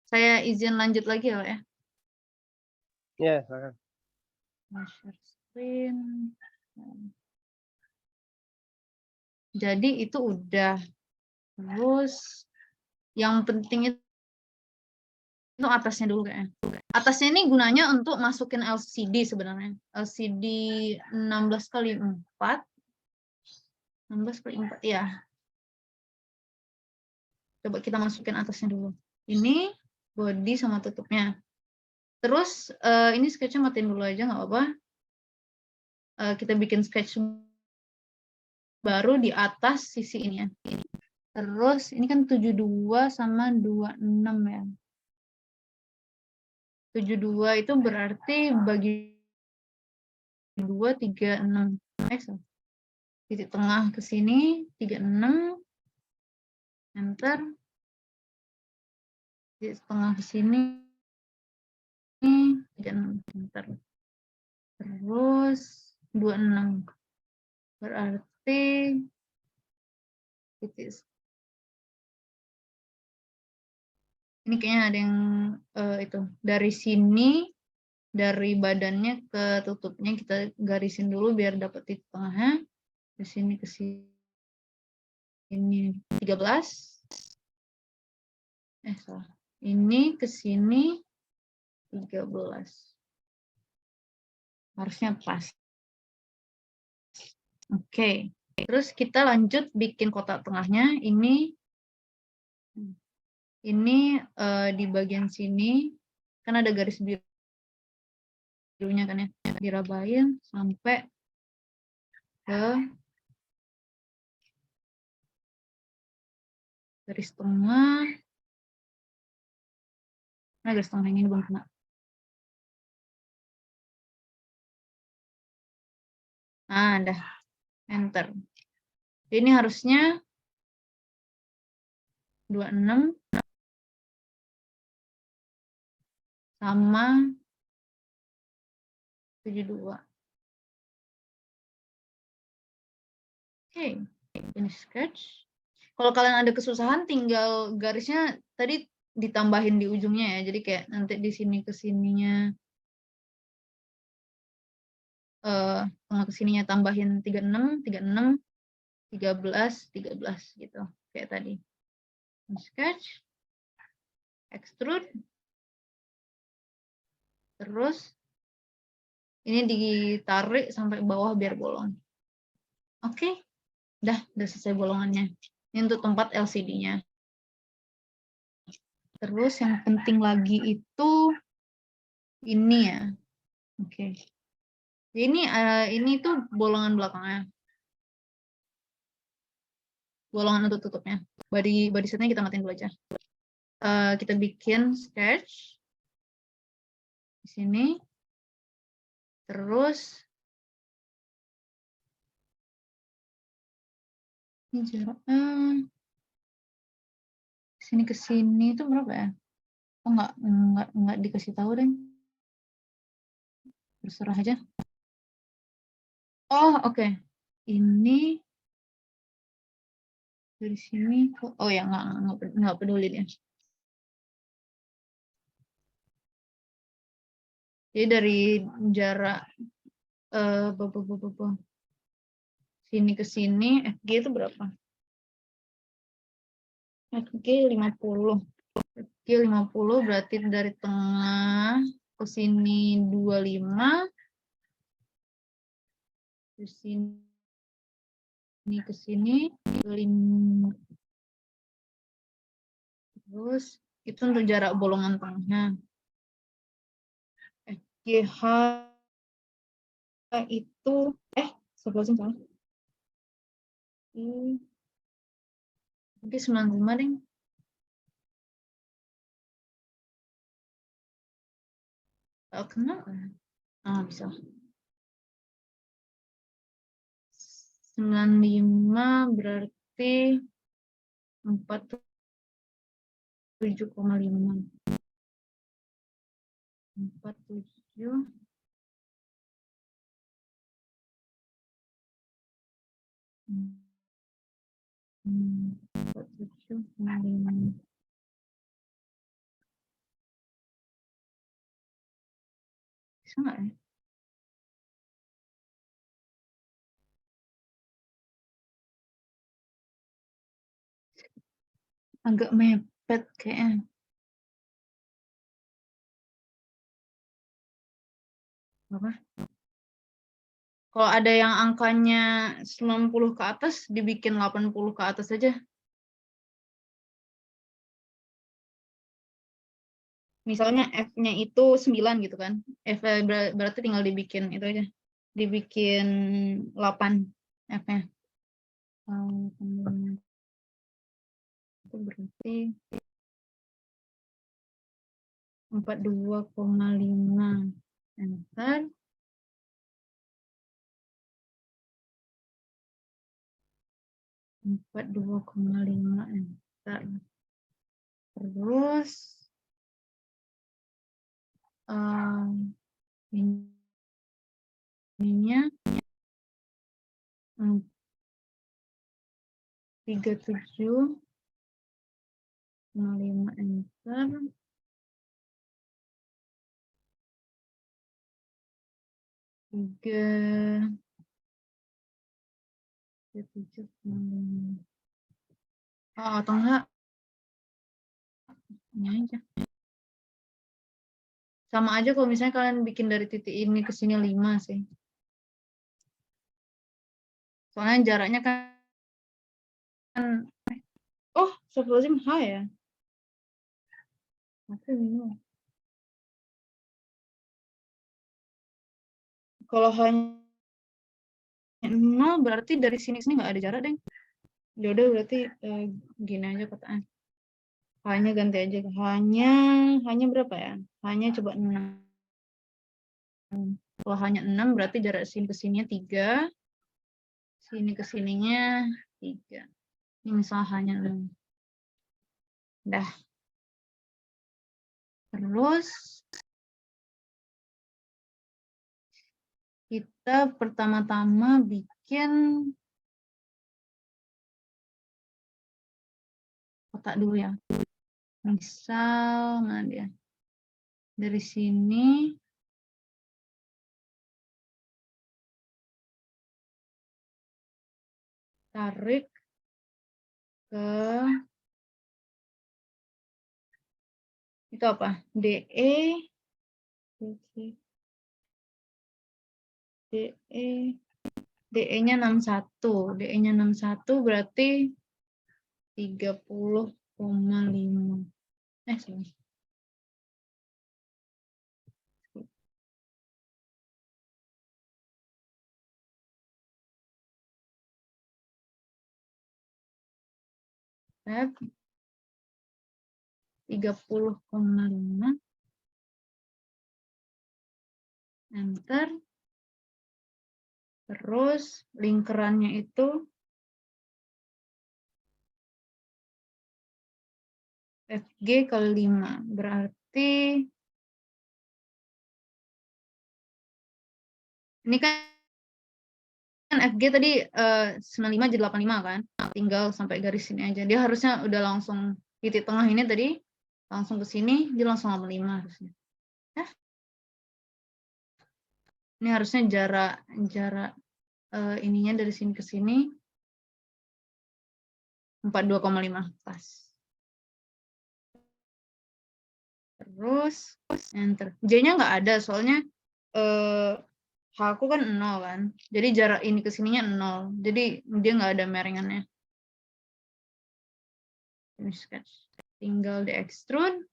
Saya izin lanjut lagi ya, Pak ya. Ya, silakan. Share screen. Jadi itu udah. Terus yang penting itu Itu atasnya dulu kayaknya. Atasnya ini gunanya untuk masukin LCD sebenarnya. LCD 16 kali 4. 16 kali 4, ya. Coba kita masukin atasnya dulu. Ini body sama tutupnya. Terus ini sketchnya matiin dulu aja, nggak apa-apa. Kita bikin sketch baru di atas sisi ini ya. Terus ini kan 72 sama 26 ya. 72 itu berarti bagi 2, 36. Titik tengah ke sini, 36. Enter. Titik tengah ke sini, 36. Enter. Terus 26. Berarti titik. Ini kayaknya ada yang itu. Dari sini, dari badannya ke tutupnya kita garisin dulu biar dapat titik tengahnya. Ke sini ke sini. Ini 13. Salah. Ini ke sini 13. Harusnya pas. Oke. Terus kita lanjut bikin kotak tengahnya. Ini di bagian sini kan ada garis birunya kan ya. Dirabain sampai ke garis tengah. Nah, garis tengah ini belum kena. Nah, dah. Enter. Ini harusnya 26 sama 72. Oke, finish sketch. Kalau kalian ada kesusahan, tinggal garisnya tadi ditambahin di ujungnya ya. Jadi kayak nanti di sini ke sininya, tengah ke sininya tambahin 36, 36, 13, 13 gitu. Kayak tadi. Sketch, extrude, terus ini ditarik sampai bawah biar bolong. Oke, udah selesai bolongannya. Ini untuk tempat LCD-nya. Terus yang penting lagi itu ini ya. Oke. Ini tuh bolongan belakangnya. Bolongan untuk tutupnya. Body setnya kita matiin dulu aja. Kita bikin sketch di sini. Terus ini jaraknya sini ke sini itu berapa ya? Oh enggak dikasih tahu deh. Terserah aja. Oh, oke. Ini dari sini ke, oh ya nggak peduli dia. Jadi dari jarak sini ke sini FG itu berapa? FG 50. FG 50 berarti dari tengah ke sini 25. Dari sini ke sini 25. Terus itu untuk jarak bolongan tengahnya. FGH itu sebelum salah. Oke, 95 deh. Kenapa? Bisa. 95 berarti 47,5. 47. Hmm. 47,5. Bisa nggak ya? Agak mepet kayaknya. Apa? Kalau ada yang angkanya 90 ke atas, dibikin 80 ke atas aja. Misalnya F-nya itu 9 gitu kan. Berarti tinggal dibikin itu aja. Dibikin 8 F-nya. Itu berarti 42,5. Enter. Empat 2,5 enter. Terus ininya 37,5 enter. Atau enggak ini aja. Sama aja kalau misalnya kalian bikin dari titik ini ke sini 5 sih. Soalnya jaraknya kan oh, astagfirullahaladzim H ya. Aku bingung. Kalau hanya 0 berarti dari sini ke sini nggak ada jarak, deng. Ya udah berarti gini aja kotaan. Hanya ganti aja. Hanya berapa ya? Hanya coba 6. Kalau hanya 6 berarti jarak sini ke sininya 3. Sini ke sininya 3. Ini misal hanya 6. Dah. Terus kita pertama-tama bikin kotak dulu ya. Misal mana dia? Dari sini tarik ke itu apa? DE DE-nya 61. DE-nya 61 berarti 30,5. Sorry. Tab 30,5. Enter. Terus lingkarannya itu FG kali 5. Berarti ini kan FG tadi 95 jadi 85 kan? Tinggal sampai garis sini aja. Dia harusnya udah langsung titik tengah ini tadi langsung ke sini, dia langsung 85 harusnya. Ini harusnya jarak ininya dari sini ke sini 42,5 pas. Terus enter. J-nya nggak ada soalnya H aku kan 0 kan. Jadi jarak ini ke sininya 0. Jadi dia nggak ada meringannya. Finish sketch. Tinggal di extrude.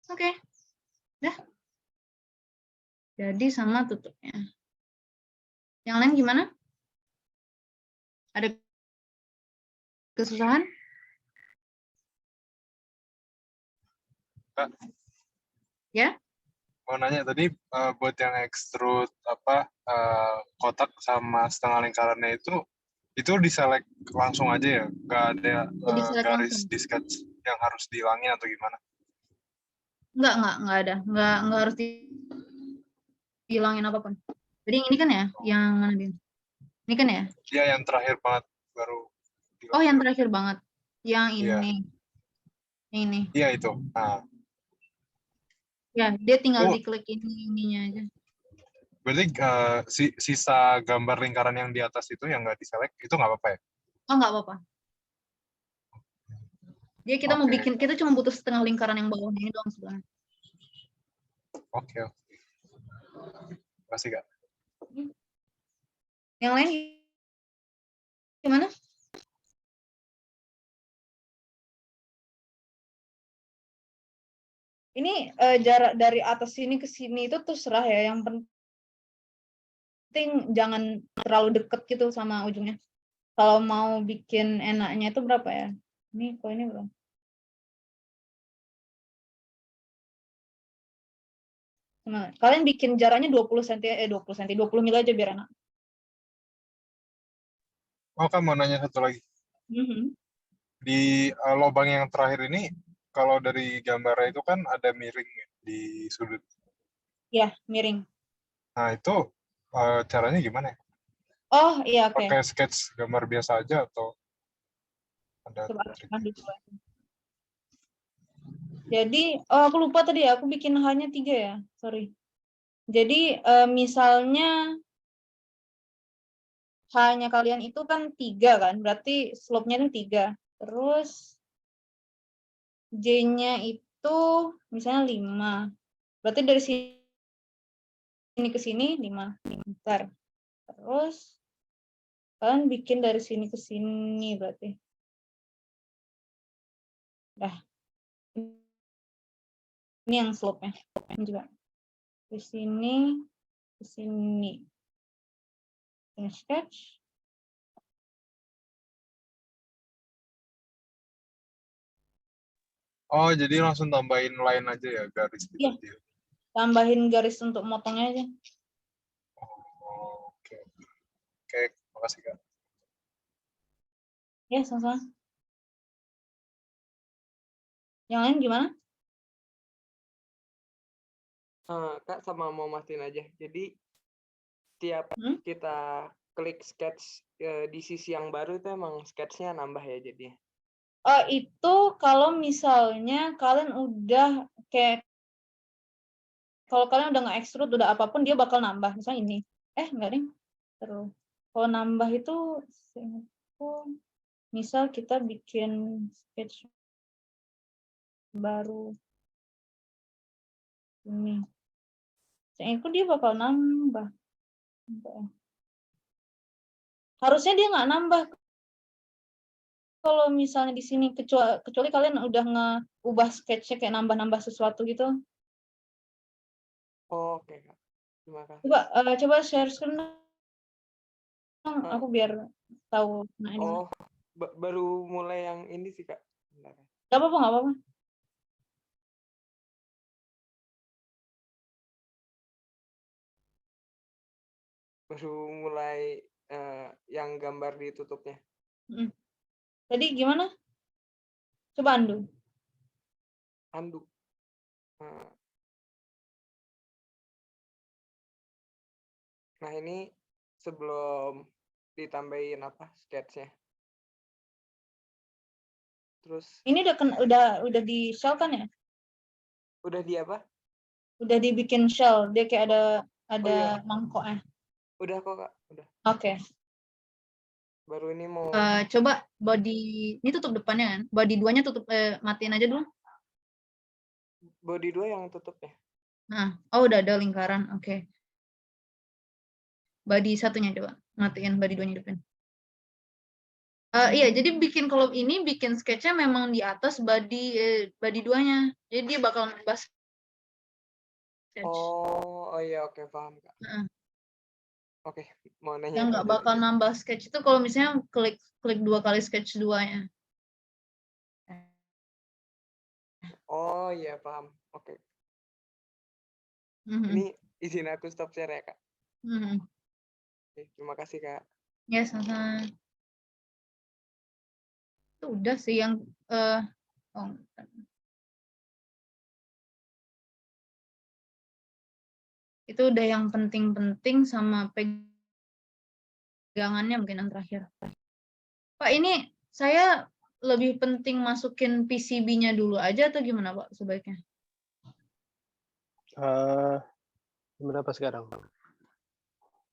Oke. Dah. Jadi sama tutupnya. Yang lain gimana? Ada kesusahan? Kak. Ya? Mau nanya tadi buat yang extrude kotak sama setengah lingkarannya itu diselect langsung aja ya? Nggak ada garis di sketch yang harus dihilangin atau gimana? Nggak ada. Nggak harus dihilangin apapun. Jadi ini kan ya, yang mana dia? Ini kan ya? Iya, yang terakhir banget baru. Oh, yang terakhir banget. Yang ini. Iya. Yang ini. Iya itu. Nah. Ya, dia tinggal diklik ininya aja. Berarti sisa gambar lingkaran yang di atas itu yang nggak diselect itu nggak apa-apa ya? Oh, nggak apa-apa. Jadi kita mau Oke. bikin, kita cuma butuh setengah lingkaran yang bawahnya ini doang sebenarnya. Oke. Terima kasih, Kak. Yang lain gimana? Ini jarak dari atas sini ke sini itu terserah ya. Yang penting jangan terlalu deket gitu sama ujungnya. Kalau mau bikin enaknya itu berapa ya? Ini kok ini berapa? Nah, kalian bikin jaraknya 20 cm, 20 cm, 20 mili aja biar enak. Oh, Kak, mau nanya satu lagi. Di lubang yang terakhir ini, kalau dari gambarnya itu kan ada miring ya, di sudut. Ya, miring. Nah, itu caranya gimana ya? Oh, iya, oke. Pakai sketch gambar biasa aja atau ada Coba triknya? Jadi, aku lupa tadi ya, aku bikin hanya 3 ya, sorry. Jadi, misalnya hanya kalian itu kan 3 kan, berarti slope-nya itu 3. Terus J-nya itu misalnya 5. Berarti dari sini ke sini 5. Bentar. Terus kalian bikin dari sini ke sini berarti. Dah. Ini yang slope-nya. Ini juga. Di sini ke sini. Ini sketch. Oh, jadi langsung tambahin line aja ya, garis gitu Iya. aja. Tambahin garis untuk motongnya aja. Oh, oke. Oke, makasih, Kak. Ya, sama-sama. Yang lain gimana? Kak, sama mau mastiin aja. Jadi tiap kita klik sketch di sisi yang baru itu emang sketchnya nambah ya jadinya. Itu kalau misalnya kalian udah kayak kalau kalian udah nge-extrude udah apapun dia bakal nambah. Misalnya ini. Enggak deh. Terus kalau nambah itu misal kita bikin sketch baru ini. Itu dia bakal nambah. Harusnya dia nggak nambah kalau misalnya di sini kecuali kalian udah ngeubah sketchnya kayak nambah-nambah sesuatu gitu. Oh, oke, Kak. Terima kasih. Coba share screen aku biar tahu. Nah, ini. Oh, baru mulai yang ini sih, Kak. Bentar. Nggak apa-apa, nggak apa-apa. Baru mulai yang gambar ditutupnya. Tadi gimana? Coba undo. Undo. Nah, ini sebelum ditambahin apa sketchnya. Terus ini udah di shell kan ya? Udah di apa? Udah dibikin shell, dia kayak ada mangkoknya. Udah kok, Kak, udah. Oke. Baru ini mau Coba body ini tutup depannya kan? Body 2-nya tutup matiin aja dulu. body 2 yang tutupnya. Nah, udah ada lingkaran. Oke. Body 1-nya coba matiin, body 2-nya depan. Iya, jadi kalau ini bikin sketch-nya memang di atas body 2-nya. Jadi dia bakal nambah sketch. Oh iya, oke, paham, Kak. Oke, mau nanya Yang nggak bakal nambah sketch itu kalau misalnya klik 2 kali sketch 2-nya. Oh iya, paham. Oke. Mhm. Ini izin aku stop share ya, Kak. Oke, terima kasih, Kak. Ya, sama-sama. Itu udah sih yang itu udah yang penting-penting sama pegangannya mungkin yang terakhir. Pak, ini saya lebih penting masukin PCB-nya dulu aja atau gimana, Pak, sebaiknya? Berapa sekarang?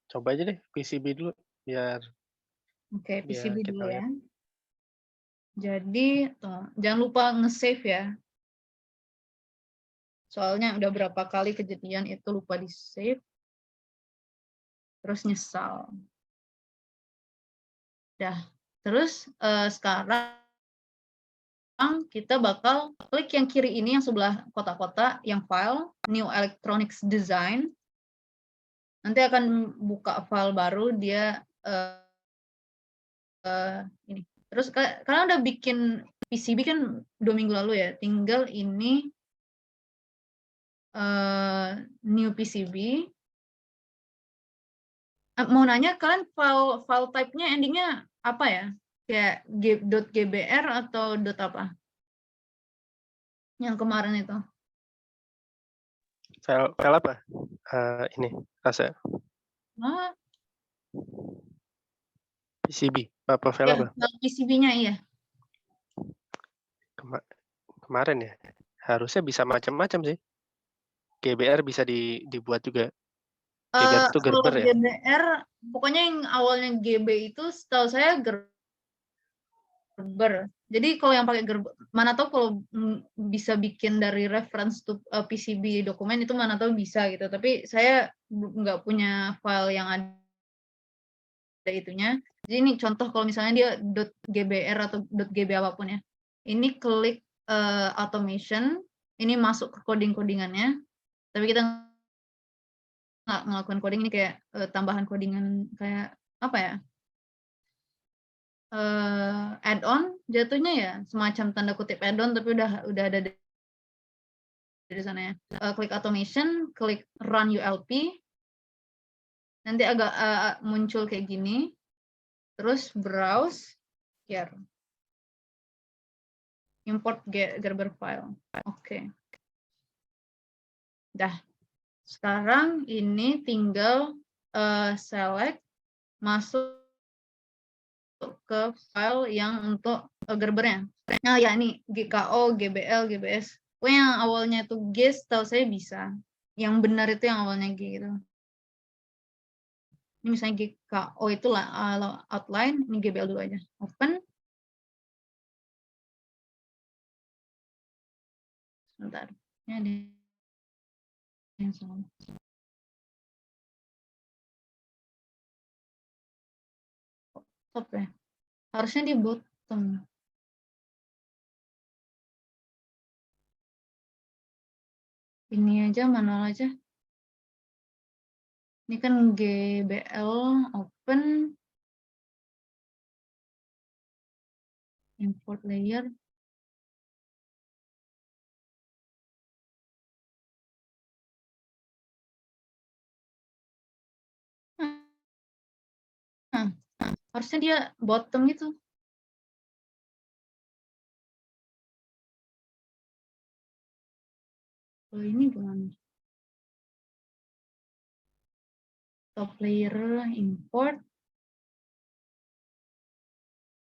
Coba aja deh PCB dulu biar Oke, biar PCB kita dulu ya. lihat. Jadi, jangan lupa nge-save ya. Soalnya udah berapa kali kejadian itu lupa di-save, terus nyesal. Dah, terus sekarang kita bakal klik yang kiri ini, yang sebelah kotak-kotak, yang file, New Electronics Design. Nanti akan buka file baru, dia ini. Terus kalian udah bikin PCB kan 2 minggu lalu ya, tinggal ini new PCB. Mau nanya kalian file type-nya endingnya apa ya? Kayak .gbr atau apa? Yang kemarin itu. File apa? Ini rasa Ah, PCB apa file ya, apa? file PCB-nya iya. Kemarin ya. Harusnya bisa macam-macam sih. GBR bisa dibuat juga. GBR itu Kalau Gerber ya. GBR, pokoknya yang awalnya GB itu setahu saya Gerber. Jadi kalau yang pakai Gerber, mana tahu kalau bisa bikin dari reference to PCB dokumen itu mana tahu bisa gitu. Tapi saya nggak punya file yang ada itunya. Jadi ini contoh kalau misalnya dia .gbr atau .gb apapun ya. Ini klik automation, ini masuk ke coding-codingannya. Tapi kita nggak ngelakuin coding, ini kayak tambahan codingan kayak apa ya? Add-on jatuhnya ya, semacam tanda kutip add-on tapi udah ada dari sana ya. Klik automation, klik run ULP, nanti agak muncul kayak gini, terus browse here, import Gerber file. Oke. Dah, sekarang ini tinggal select, masuk ke file yang untuk Gerbernya. Nah ya ini GKO, GBL, GBS. Pokoknya yang awalnya itu G, setahu saya bisa. Yang benar itu yang awalnya G gitu. Ini misalnya GKO itu outline, ini GBL dulu aja. Open. Sebentar. Ini ada yang salah. Stop ya. Harusnya di bottom. Ini aja, manual aja. Ini kan GBL open. Import layer. Harusnya dia bottom gitu. Kalau ini gimana? Top layer import.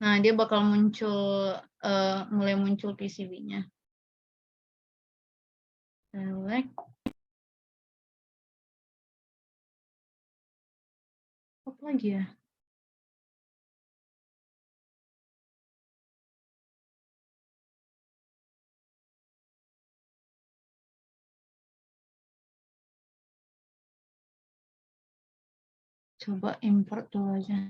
Nah, dia bakal muncul, mulai muncul PCB-nya. Select. Apa lagi ya? Coba import dulu aja.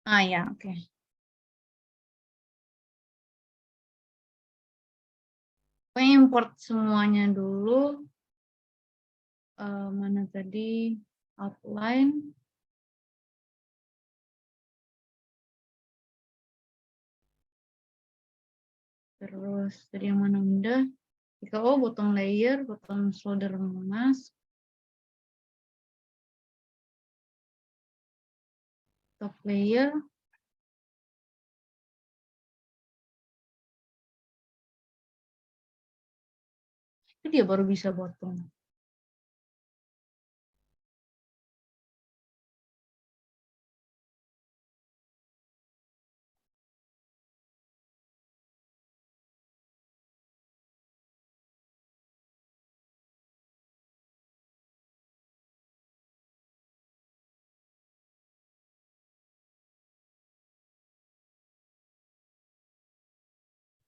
Ah ya, oke. Pokoknya import semuanya dulu. Mana tadi outline. Terus tadi yang mana udah. Oh, bottom layer, bottom solder mask. Top layer. Itu dia baru bisa bottom.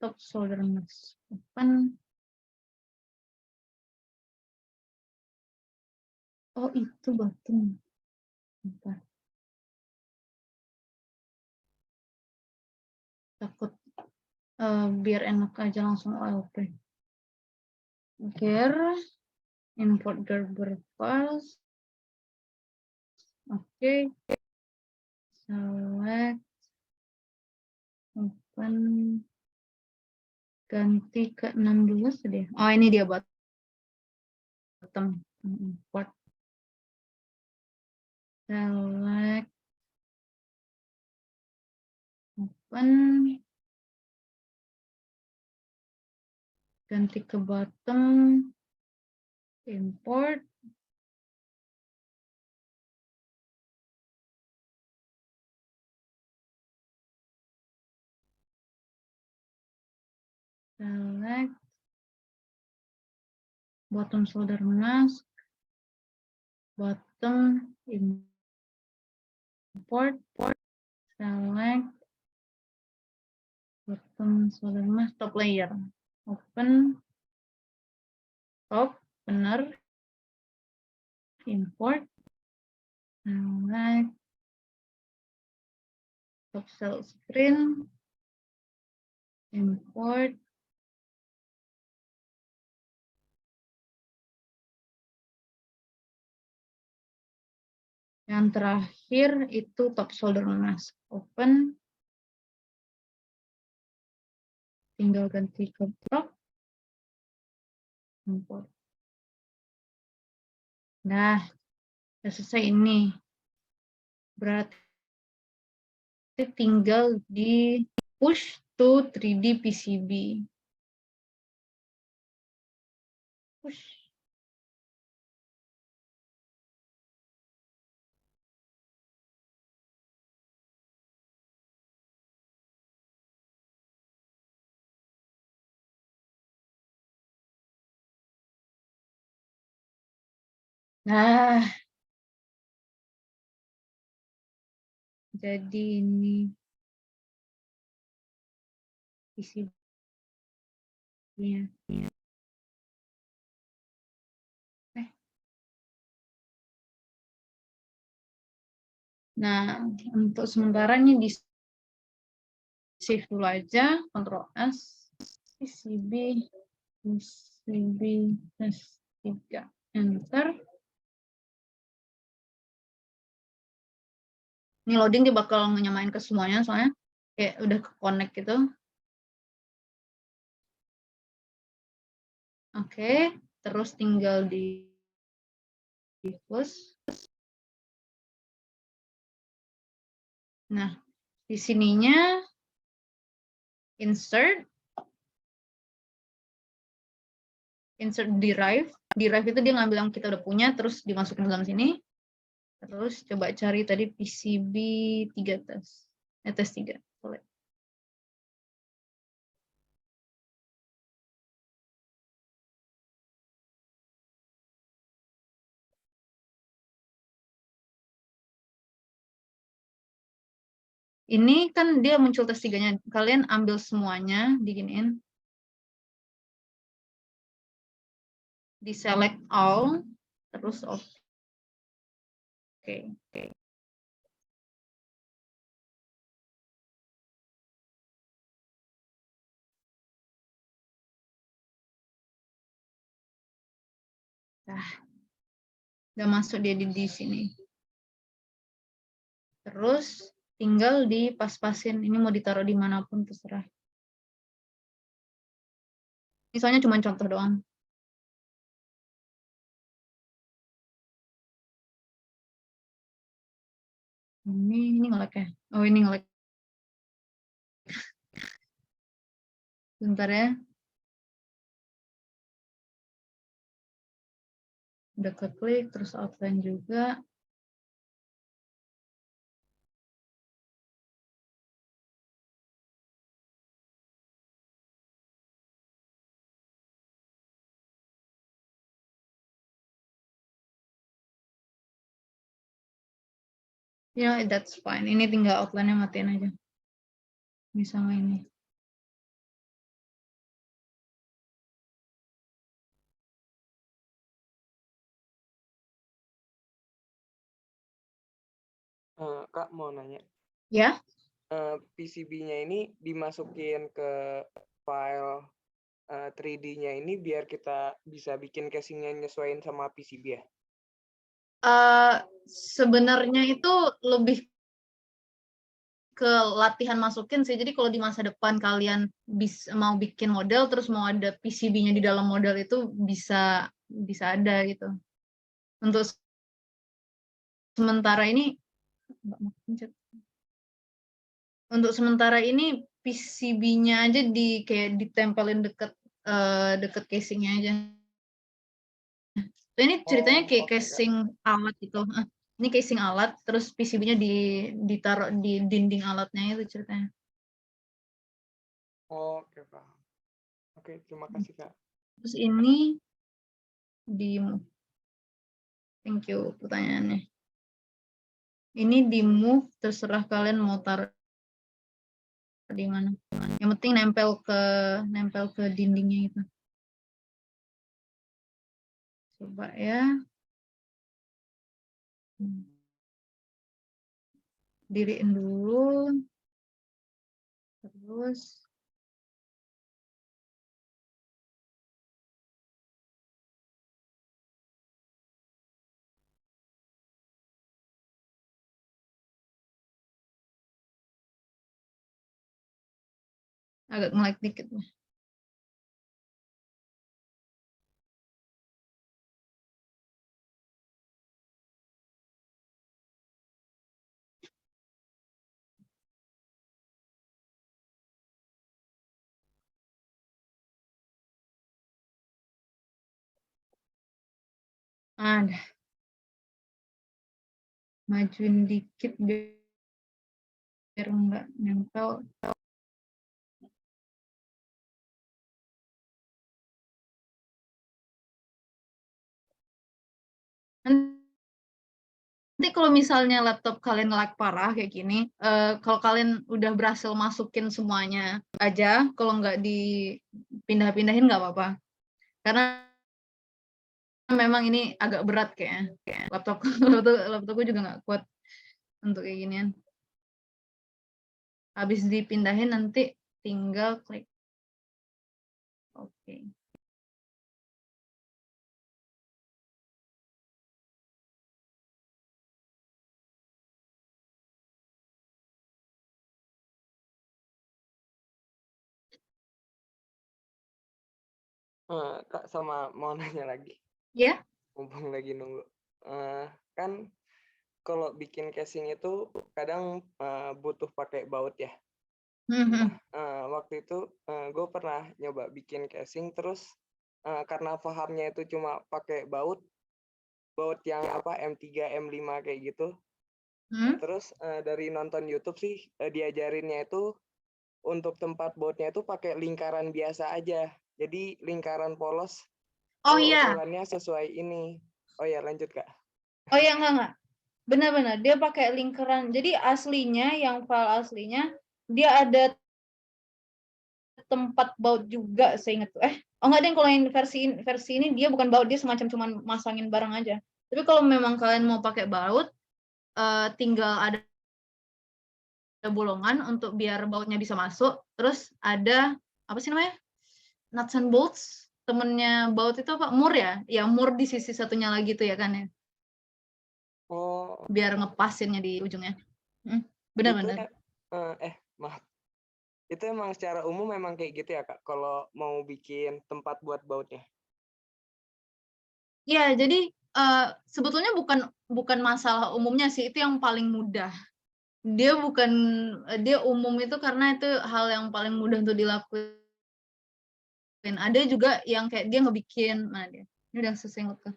top solder mask. Open. Oh, itu bottom. Bentar. Takut biar enak aja langsung AOP. Gear, import Gerber files. Oke. Select. Open. Ganti ke 16 deh. Oh, ini dia bottom. Import. Select. Open. Ganti ke bottom. Import. Select. Bottom solder mask. Bottom. Import. Select. Bottom solder mask. Top layer. Open. Top. Benar. Import. Select. Top cell screen. Import. Yang terakhir itu top solder mask. Open. Tinggal ganti ke top. Import. Nah, sudah selesai ini. Berarti tinggal di push to 3D PCB. Push. Nah, jadi ini PCB-nya. Nah, untuk sementara ini di save dulu aja, Ctrl S, PCB, S3, Enter. Ini loading dia bakal nyamain ke semuanya, soalnya kayak udah ke connect gitu. Oke, terus tinggal di push. Nah, di sininya insert derive. Derive itu dia ngambil yang kita udah punya, terus dimasukin dalam sini. Terus coba cari tadi PCB 3 tes. Tes 3. Boleh. Ini kan dia muncul tes 3-nya. Kalian ambil semuanya, diginiin. Di select all, terus oke. Nah, udah masuk dia di sini. Terus tinggal dipas-pasin. Ini mau ditaruh dimanapun terserah. Misalnya cuma contoh doang. Ini nge-lag ya. Oh, ini nge-lag. Bentar ya. Udah keklik, terus outline juga. Ya, that's fine. Ini tinggal outline-nya matiin aja. Ini sama ini. Kak mau nanya. Ya, PCB-nya ini dimasukin ke file 3D-nya ini biar kita bisa bikin casingnya nyesuaiin sama PCB ya? sebenarnya itu lebih ke latihan masukin sih. Jadi kalau di masa depan kalian mau bikin model terus mau ada PCB-nya di dalam model itu bisa ada gitu. Untuk sementara ini PCB-nya aja kayak ditempelin deket casingnya aja. Ini ceritanya kayak oke, Kak. casing alat gitu. Ini casing alat, terus PCB-nya ditaruh di dinding alatnya itu ceritanya. Oke, Pak. Oke, terima kasih, Kak. Terus ini thank you pertanyaannya. Ini di move, terserah kalian mau taruh di mana. Yang penting nempel ke dindingnya itu. Coba ya. Diriin dulu. Terus agak nge-lag dikit. Ada. Majuin dikit biar nggak nempel. Nanti kalau misalnya laptop kalian lag parah kayak gini, kalau kalian udah berhasil masukin semuanya aja, kalau nggak dipindah-pindahin nggak apa-apa. Karena memang ini agak berat kayaknya. Laptopku juga nggak kuat untuk kayak ginian. Habis dipindahin nanti tinggal klik. Oke. Kak, sama mau nanya lagi. Ya? Mumpung lagi nunggu. Kan kalau bikin casing itu kadang butuh pakai baut ya. Waktu itu gue pernah nyoba bikin casing, terus karena pahamnya itu cuma pakai baut yang apa M3, M5 kayak gitu. Terus dari nonton YouTube sih diajarinnya itu untuk tempat bautnya itu pakai lingkaran biasa aja. Jadi lingkaran polos. Oh iya. Ukurannya sesuai ini. Oh ya, lanjut, Kak. Oh ya, enggak. Benar-benar dia pakai lingkaran. Jadi aslinya, yang file aslinya dia ada tempat baut juga, saya ingat tuh. Enggak deh, kalau yang versi ini dia bukan baut, dia semacam cuman masangin barang aja. Tapi kalau memang kalian mau pakai baut, tinggal ada bolongan untuk biar bautnya bisa masuk. Terus ada apa sih namanya? Nuts and bolts. Temennya baut itu apa? Mur ya? Ya, mur di sisi satunya lagi tuh ya kan ya. Oh. Biar ngepasinnya di ujungnya. Benar-benar. Maaf. Itu emang secara umum memang kayak gitu ya, Kak, kalau mau bikin tempat buat bautnya? Ya, jadi sebetulnya bukan masalah umumnya sih, itu yang paling mudah. Dia umum itu karena itu hal yang paling mudah untuk dilakuin. Ada juga yang kayak dia ngebikin, ini udah seingatku.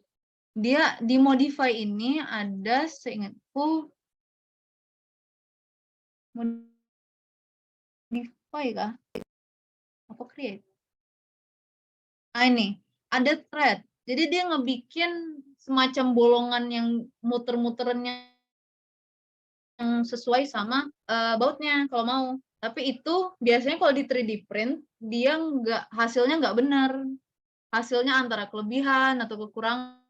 Dia di modify ini ada seingatku modify kah? Apa create? Ini ada thread. Jadi dia ngebikin semacam bolongan yang muter-muternya yang sesuai sama bautnya kalau mau. Tapi itu biasanya kalau di 3D print dia hasilnya nggak benar. Hasilnya antara kelebihan atau kekurangan.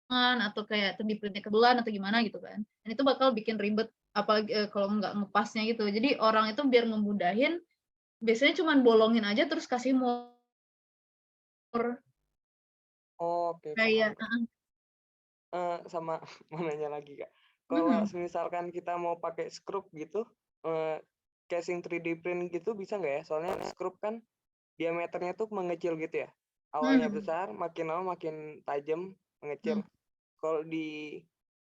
atau kayak 3D printnya kebelan atau gimana gitu kan. Dan itu bakal bikin ribet apalagi kalau nggak ngepasnya gitu. Jadi orang itu biar ngemudahin biasanya cuman bolongin aja terus kasih mur Oke, kayak paham, Kak. Sama mau nanya lagi, Kak. Kalau mhm, misalkan kita mau pakai skrup gitu, casing 3D print gitu bisa nggak ya? Soalnya skrup kan diameternya tuh mengecil gitu ya. Awalnya mhm, besar, makin lama makin tajam, mengecil. mhm. Kalau di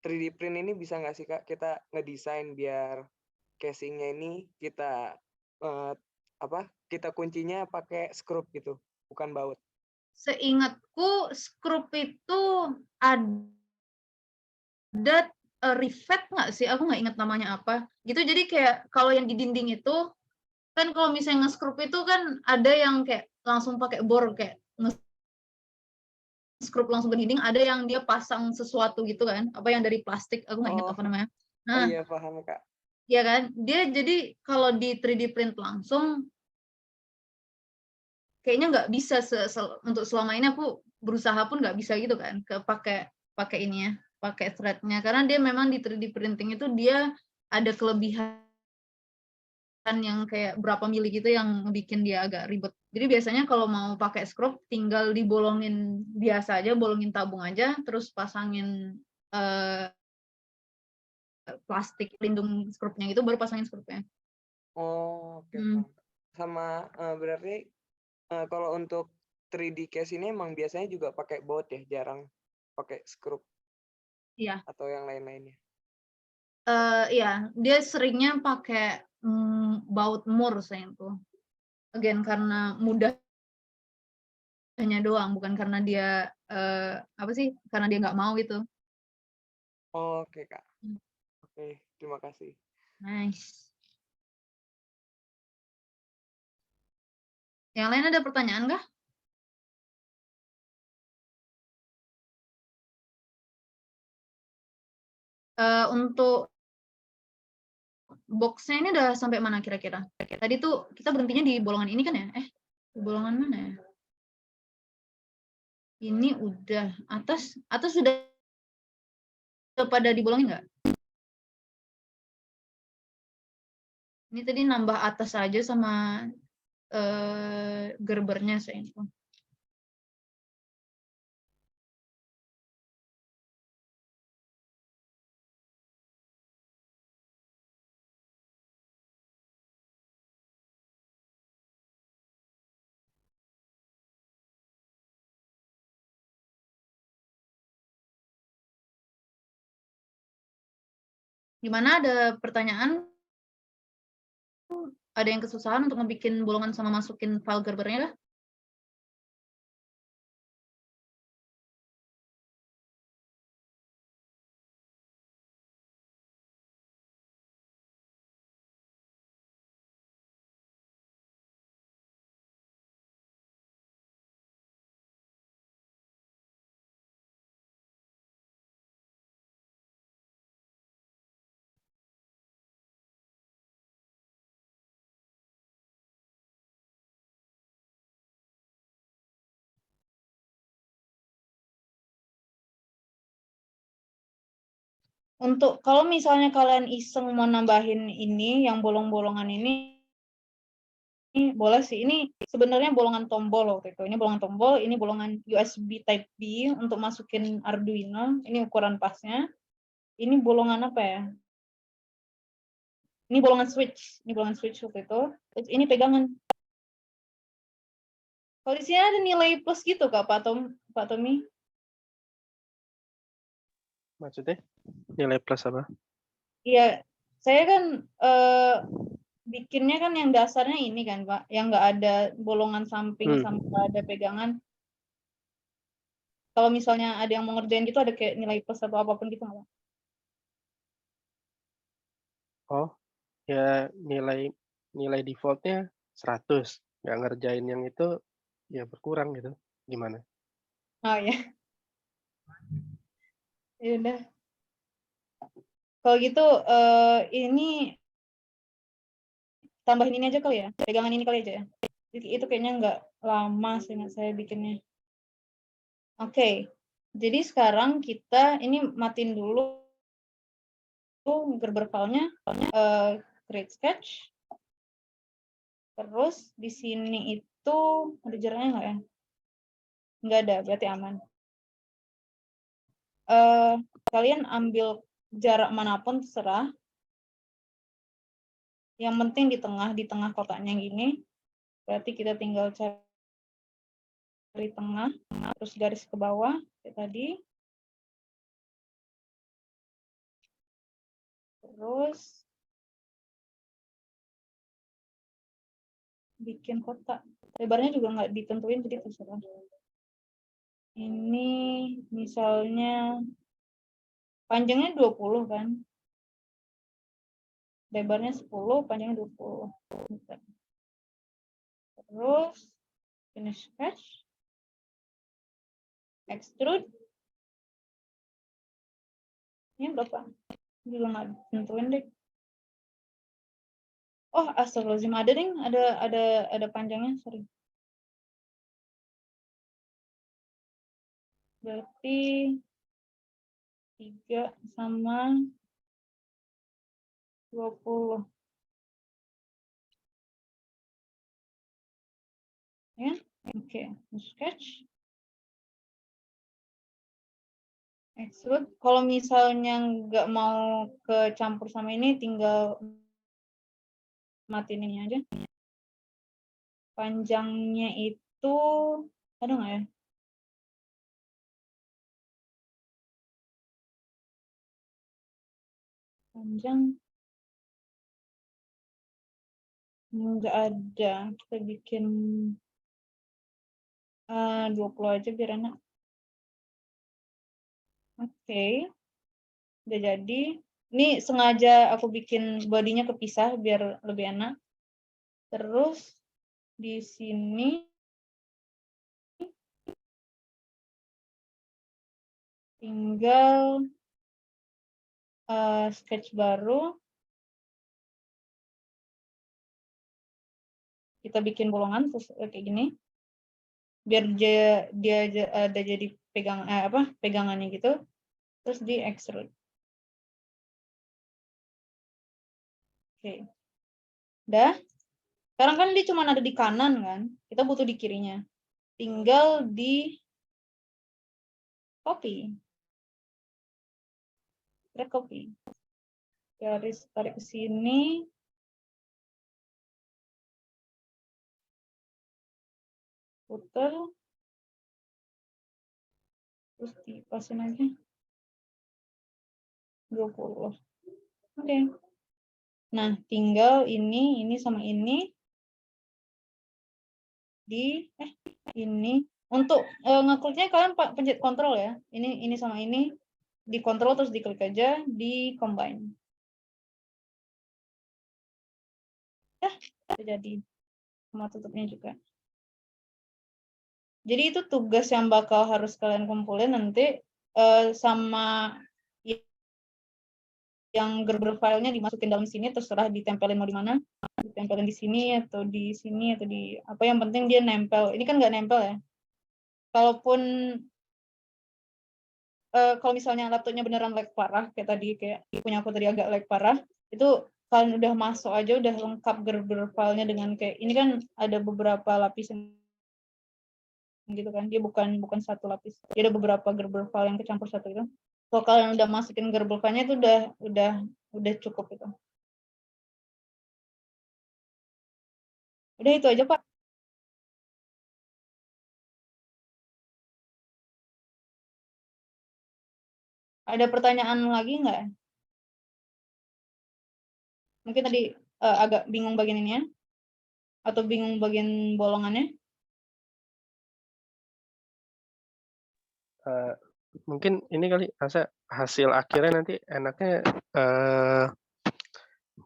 3D print ini bisa nggak sih, Kak, kita ngedesain biar casingnya ini kita kita kuncinya pakai skrup gitu, bukan baut. Seingatku skrup itu ada rivet nggak sih? Aku nggak ingat namanya apa. Gitu jadi kayak kalau yang di dinding itu kan kalau misalnya nge-skrup itu kan ada yang kayak langsung pakai bor kayak nge-skrup langsung ke dinding, ada yang dia pasang sesuatu gitu kan, apa yang dari plastik, aku nggak ingat Oh, apa namanya. oh Nah, iya paham, Kak. ya kan, dia jadi kalau di 3D print langsung kayaknya nggak bisa untuk selama ini aku berusaha pun nggak bisa gitu kan, pakai ini ya, pakai thread-nya karena dia memang di 3D printing itu dia ada kelebihan yang kayak berapa mili gitu yang bikin dia agak ribet. Jadi biasanya kalau mau pakai skrup tinggal dibolongin biasa aja, bolongin tabung aja, terus pasangin plastik pelindung skrupnya itu baru pasangin skrupnya. Oh, oke, Hmm. paham. Sama berarti kalau untuk 3D case ini emang biasanya juga pakai baut ya, jarang pakai skrup Iya, atau yang lain-lainnya. iya, dia seringnya pakai baut mur saya itu. Again karena mudahnya doang, bukan karena dia apa sih? Karena dia nggak mau gitu. Oke, Kak. Hmm. Oke, terima kasih. Nice. Yang lain ada pertanyaan nggak? Untuk box-nya ini udah sampai mana kira-kira? Tadi tuh kita berhentinya di bolongan ini kan ya? Di bolongan mana ya? Ini udah atas sudah pada dibolongin nggak? Ini tadi nambah atas aja sama gerbernya saya info. Gimana ada pertanyaan? Ada yang kesusahan untuk ngebikin bolongan sama masukin file gerbernya kah? Untuk kalau misalnya kalian iseng mau nambahin ini, yang bolong-bolongan ini boleh sih. Ini sebenarnya bolongan tombol waktu itu. Ini bolongan tombol, ini bolongan USB Type B untuk masukin Arduino. Ini ukuran pasnya. Ini bolongan apa ya? Ini bolongan switch. Ini bolongan switch waktu itu. Terus ini pegangan. Kalau di sini ada nilai plus gitu Kak, Pak Tommy? Maksudnya nilai plus apa? Iya, saya kan bikinnya kan yang dasarnya ini kan Pak, yang nggak ada bolongan samping sama nggak ada pegangan. Kalau misalnya ada yang mau ngerjain gitu ada kayak nilai plus atau apapun gitu nggak Pak? Oh, ya nilai defaultnya 100. Nggak ngerjain yang itu ya berkurang gitu. Gimana? Oh ya, ya udah. Kalau gitu ini tambahin ini aja kali ya, pegangan ini kali aja ya. Itu kayaknya nggak lama seingat saya bikinnya. Oke. Jadi sekarang kita ini matiin dulu Gerber file-nya, create sketch. Terus di sini itu ada jaraknya nggak ya? Nggak ada, berarti aman. Kalian ambil jarak manapun terserah. Yang penting di tengah kotaknya gini. Berarti kita tinggal cari tengah, terus garis ke bawah kayak tadi. Terus bikin kotak. Lebarnya juga nggak ditentuin, jadi terserah. Ini misalnya panjangnya 20 kan. Lebarnya 10, panjangnya 20. Terus finish sketch. Extrude. Ini berapa? Juga nggak tentuin deh. Oh, astagfirullahaladzim, ada ding, ada panjangnya, sorry. Berarti 3 sama 20. Ya, oke. Sketch. Extrude. Kalau misalnya nggak mau kecampur sama ini, tinggal matiin ini aja. Panjangnya itu, ada nggak ya? Panjang. Nggak ada. Kita bikin 20 aja biar enak. Oke. Udah jadi. Ini sengaja aku bikin bodinya kepisah biar lebih enak. Terus di sini tinggal sketch baru. Kita bikin bolongan terus kayak gini. Biar dia ada jadi pegangannya gitu. Terus di extrude. Oke. Udah. Sekarang kan dia cuma ada di kanan kan. Kita butuh di kirinya. Tinggal di copy. Drag copy. Garis tarik ke sini. Putar. Terus dipasin aja. 20. Oke. Nah, tinggal ini sama ini ini untuk ngekliknya kalian pencet kontrol ya. Ini sama ini di kontrol terus diklik aja di combine. Jadi sama tutupnya juga. Jadi itu tugas yang bakal harus kalian kumpulin nanti sama yang Gerber filenya dimasukin dalam sini, terserah ditempelin mau di mana, ditempelin di sini atau di apa, yang penting dia nempel. Ini kan nggak nempel ya. Kalaupun kalau misalnya laptopnya beneran lag parah kayak tadi, kayak punya aku tadi agak lag parah, itu kalian udah masuk aja udah lengkap Gerber filenya dengan kayak ini kan ada beberapa lapisan gitu kan, dia bukan satu lapis, dia ada beberapa Gerber file yang kecampur satu itu. Kalau kalian udah masukin Gerber filenya itu udah cukup itu. Udah itu aja Pak. Ada pertanyaan lagi nggak? Mungkin tadi agak bingung bagian ini ya, atau bingung bagian bolongannya? Mungkin ini kali hasil akhirnya nanti enaknya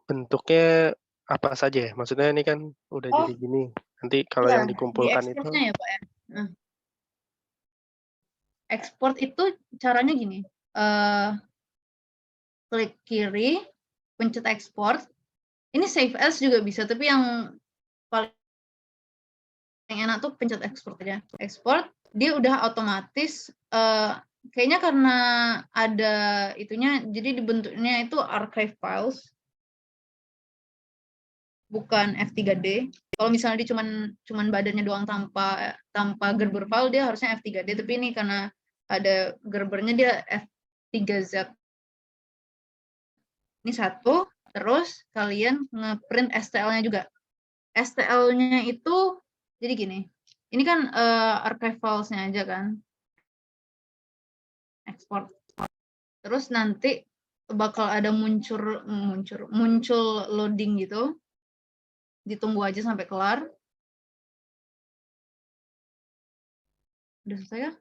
bentuknya apa saja ya? Maksudnya ini kan udah jadi gini. Nanti kalau yang dikumpulkan di itu. Ya Pak ya. Nah. Ekspor itu caranya gini. Klik kiri, pencet ekspor. Ini save as juga bisa, tapi yang paling enak tuh pencet ekspor aja. Ekspor, dia udah otomatis kayaknya karena ada itunya, jadi dibentuknya itu archive files, bukan F3D. Kalau misalnya dia cuman badannya doang tanpa Gerber file, dia harusnya F3D, tapi ini karena ada Gerbernya dia F3Z. Ini satu, terus kalian ngeprint STL-nya juga. STL-nya itu jadi gini. Ini kan archive files-nya aja kan. Ekspor. Terus nanti bakal ada muncul loading gitu. Ditunggu aja sampai kelar. Udah selesai ya?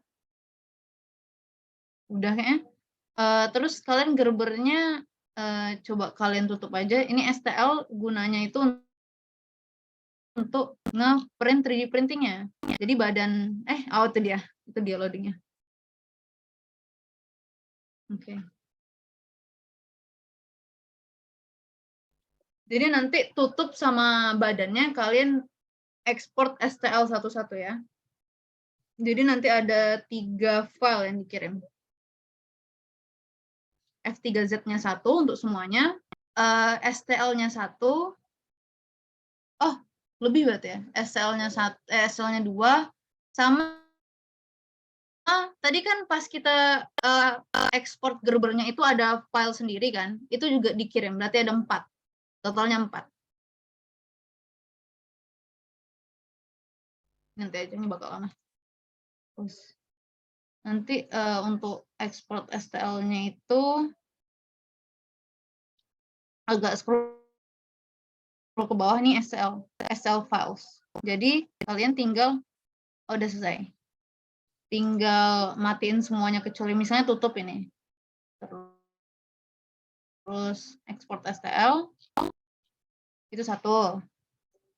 Udah kayaknya. Terus kalian Gerbernya coba kalian tutup aja. Ini STL gunanya itu untuk nge-print 3D printingnya. Jadi badan, itu dia loadingnya. Oke. Jadi nanti tutup sama badannya, kalian ekspor STL satu-satu ya. Jadi nanti ada 3 file yang dikirim. F3Z-nya 1 untuk semuanya, STL-nya 1, lebih berarti ya, STL-nya 2, sama tadi kan pas kita ekspor Gerbernya itu ada file sendiri kan, itu juga dikirim, berarti ada 4, totalnya 4. Nanti aja, ini bakal lama. Terus nanti untuk ekspor STL-nya itu agak scroll ke bawah nih, STL files. Jadi kalian tinggal, udah selesai. Tinggal matiin semuanya kecuali misalnya tutup ini. Terus ekspor STL, itu 1.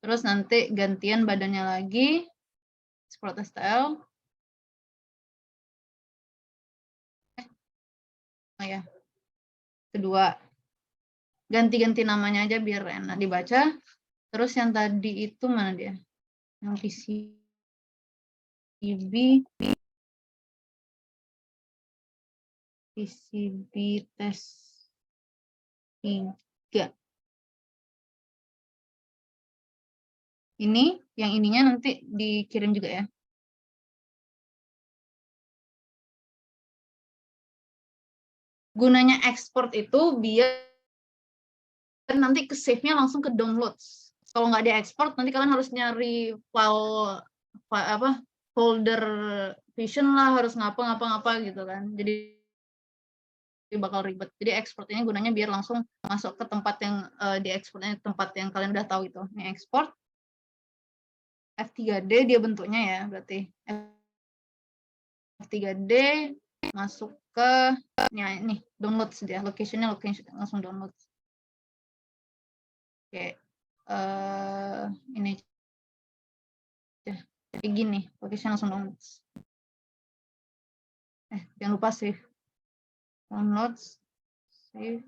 Terus nanti gantian badannya lagi, ekspor STL. Kedua, ganti-ganti namanya aja biar enak dibaca. Terus yang tadi itu mana dia? Yang PCB test 3. Ini, yang ininya nanti dikirim juga ya. Gunanya ekspor itu biar nanti ke save-nya langsung ke downloads. Kalau nggak diekspor, nanti kalian harus nyari file folder Vision lah, harus ngapa gitu kan. Jadi bakal ribet. Jadi ekspornya gunanya biar langsung masuk ke tempat yang diekspornya, tempat yang kalian udah tahu itu. Ini ekspor F3D dia bentuknya ya, berarti F3D masuk ke nih downloads dia, location langsung download. Oke, ini kayak gini, location langsung download. Jangan lupa save. Downloads, save.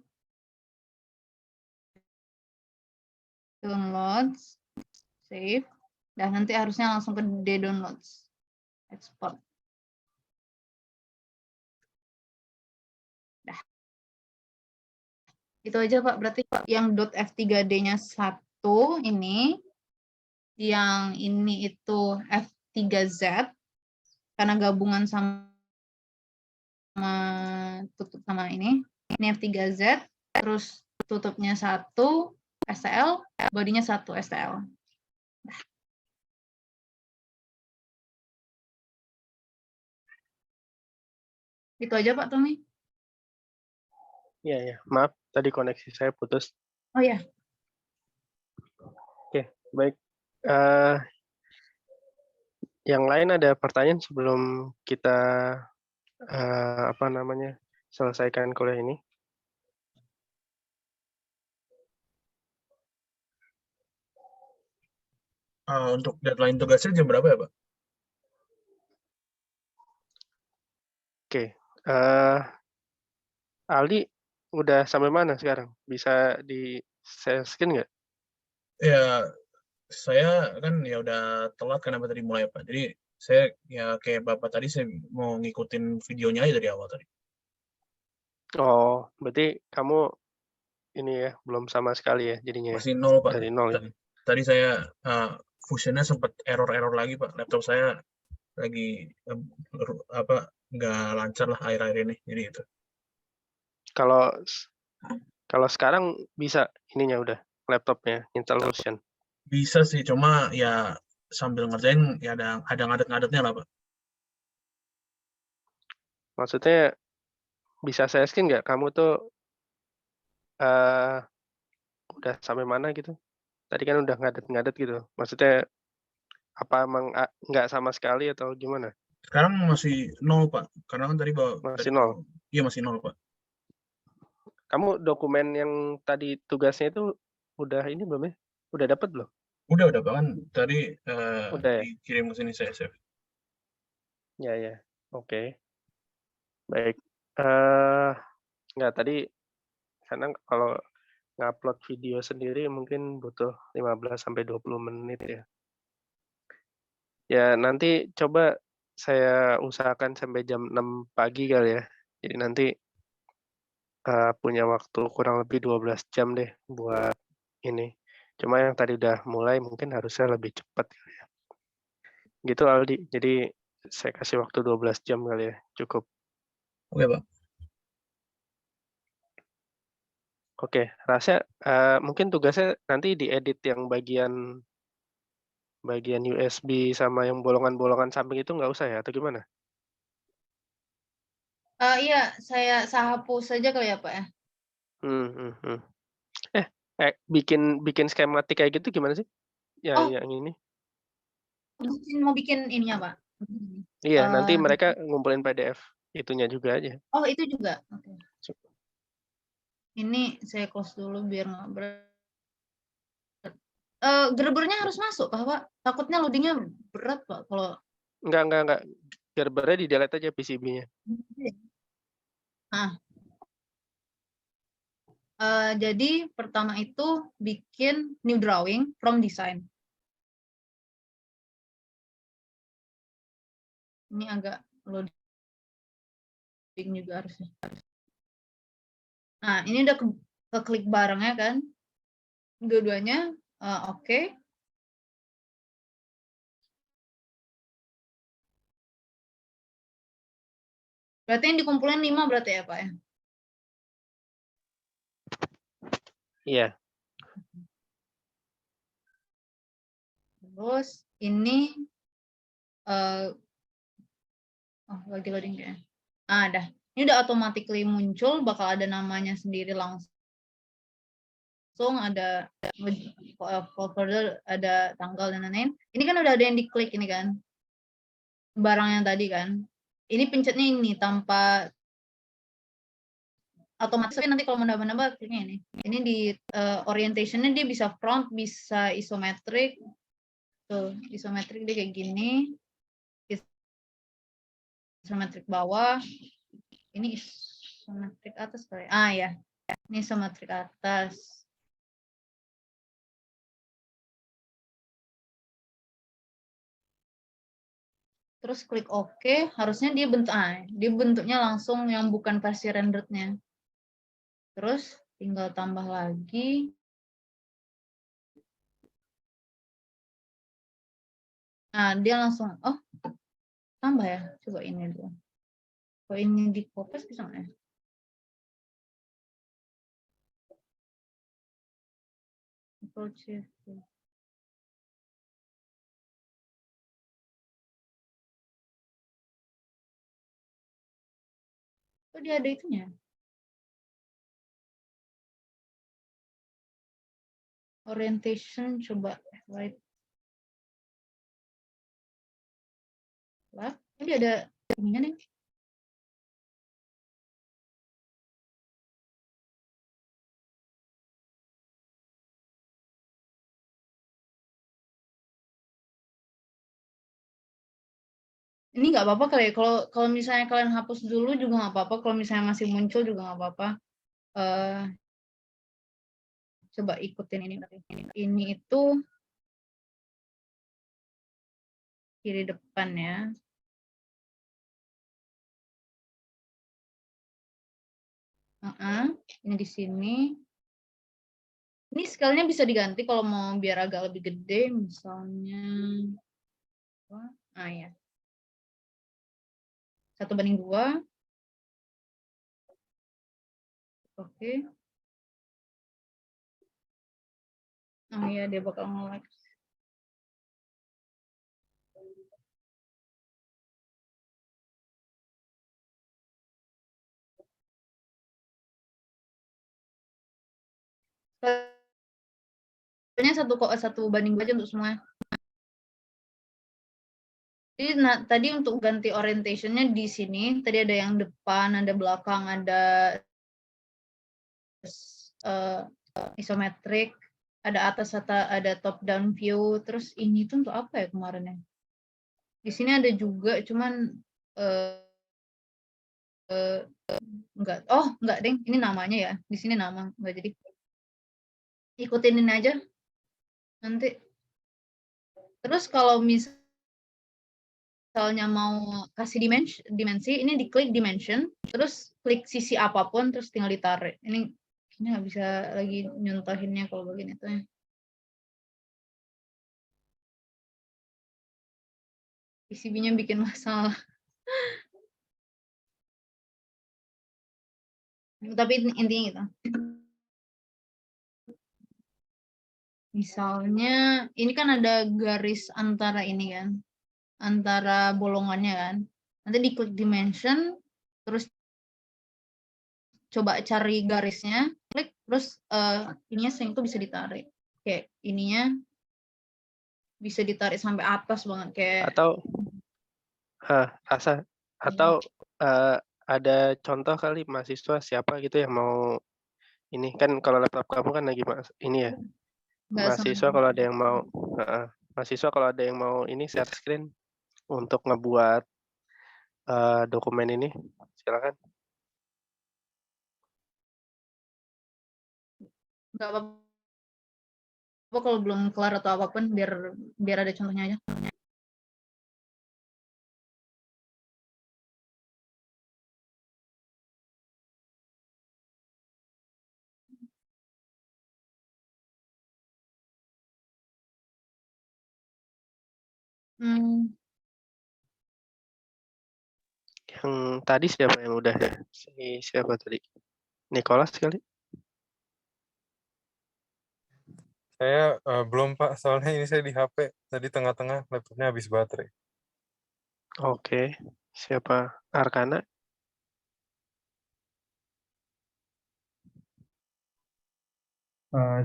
Downloads, save. Dan nanti harusnya langsung ke downloads. Export. Dah. Itu aja Pak, berarti yang .f3d-nya 1 ini, yang ini itu F3Z, karena gabungan sama tutup sama ini F3Z, terus tutupnya 1 STL, bodinya 1 STL. Nah. Itu aja Pak Tommy. Iya, maaf tadi koneksi saya putus. Oh ya. Oke, baik. Yang lain ada pertanyaan sebelum kita selesaikan kuliah ini? Untuk deadline tugasnya jam berapa ya, Pak? Oke, Aldi udah sampai mana sekarang? Bisa di share screen nggak? Ya, saya kan ya udah telat kenapa tadi mulai Pak. Jadi saya ya kayak Bapak tadi saya mau ngikutin videonya aja dari awal tadi. Oh, berarti kamu ini ya, belum sama sekali ya jadinya ya? Masih nol, Pak. Dari nol ya? Tadi saya fusionnya sempat error lagi, Pak. Laptop saya lagi nggak lancar lah akhir-akhir ini, jadi itu. Kalau sekarang bisa ininya udah laptopnya install Fusion. Bisa sih, cuma ya sambil ngerjain ya ada ngadet-ngadetnya lah, Pak. Maksudnya bisa saya screen nggak kamu tuh udah sampai mana gitu? Tadi kan udah ngadet-ngadet gitu. Maksudnya apa emang nggak sama sekali atau gimana? Sekarang masih nol, Pak. Karena kan tadi Masih nol. Iya, masih nol, Pak. Kamu dokumen yang tadi tugasnya itu udah ini belum ya? Udah dapat belum? Udah, Pak. Kan tadi Udah ya? dikirim ke sini saya save. Ya. Oke. Baik. Nggak, tadi karena kalau ngupload video sendiri mungkin butuh 15-20 menit ya. Ya, nanti coba saya usahakan sampai jam 6 pagi kali ya. Jadi nanti punya waktu kurang lebih 12 jam deh buat ini. Cuma yang tadi udah mulai mungkin harusnya lebih cepat kali ya. Gitu Aldi. Jadi saya kasih waktu 12 jam kali ya, cukup. Oke, Pak. Oke, Rasya mungkin tugasnya nanti diedit yang bagian USB sama yang bolongan-bolongan samping itu nggak usah ya, atau gimana? Iya, saya hapus saja kali ya, Pak ya. Bikin skematik kayak gitu gimana sih? Oh. Yang ini? Mau bikin ininya, Pak. Iya, nanti mereka ngumpulin PDF itunya juga aja. Oh, itu juga. Oke. Ini saya close dulu biar nggak berat. Gerbernya harus masuk, Pak. Takutnya loadingnya berat, Pak. Kalau Enggak. Gerbernya di delete aja PCB-nya. Jadi pertama itu bikin new drawing from design. Ini agak loading juga harusnya. Nah, ini udah keklik barengnya kan? Dua-duanya oke. Berarti yang dikumpulin 5 berarti ya, Pak ya? Iya. Terus ini lagi loading kayaknya. Dah. Ini udah automatically muncul, bakal ada namanya sendiri langsung, ada folder, ada tanggal dan lain-lain. Ini kan udah ada yang diklik ini kan, barang yang tadi kan. Ini pencetnya ini tanpa otomatis, nanti kalau menambah kliknya ini. Ini di orientationnya dia bisa front, bisa isometrik. Tuh, isometrik dia kayak gini. Isometrik bawah. Ini isometrik atas kali. Ya. Ini isometrik atas. Terus klik OK, harusnya dia bentuknya langsung yang bukan versi renderednya. Terus tinggal tambah lagi. Dia langsung, tambah ya. Coba ini dulu. Kalau ini di copy bisa nggak ya? Oh, dia ada itunya. Orientation coba right. Ini ada ininya nih. Ini nggak apa-apa kali ya, kalau misalnya kalian hapus dulu juga nggak apa-apa, kalau misalnya masih muncul juga nggak apa-apa. Coba ikutin ini itu kiri depan ya. Ini di sini. Ini scale-nya bisa diganti kalau mau biar agak lebih gede, misalnya. Ya. 1:2. Oke. Oh iya, dia bakal nge-like. Soalnya 1:1 aja untuk semua. Jadi tadi untuk ganti orientation-nya di sini, tadi ada yang depan, ada belakang, ada isometrik, ada atas, ada top down view, terus ini tuh untuk apa ya kemarin ya? Di sini ada juga, cuman enggak deng, ini namanya ya, di sini nama, enggak, jadi ikutin ini aja nanti. Terus kalau misalnya mau kasih dimensi, ini diklik dimension, terus klik sisi apapun, terus tinggal ditarik. Ini nggak bisa lagi nyontohinnya kalau begini tuh ya. PCB-nya bikin masalah. Tapi intinya gitu. Misalnya, ini kan ada garis antara ini kan, antara bolongannya kan. Nanti diklik dimension, terus coba cari garisnya, klik, terus ininya itu bisa ditarik. Kayak ininya bisa ditarik sampai atas banget kayak. Atau ada contoh kali mahasiswa siapa gitu yang mau ini, kan kalau laptop kamu kan lagi ini ya. Mahasiswa kalau ada yang mau ini share screen untuk ngebuat dokumen ini, silakan. Nggak apa-apa kalau belum kelar atau apapun, biar ada contohnya aja. Yang tadi siapa yang udah? Siapa tadi? Nicholas kali? Saya belum Pak, soalnya ini saya di HP. Tadi tengah-tengah laptopnya habis baterai. Oke, siapa? Arkana?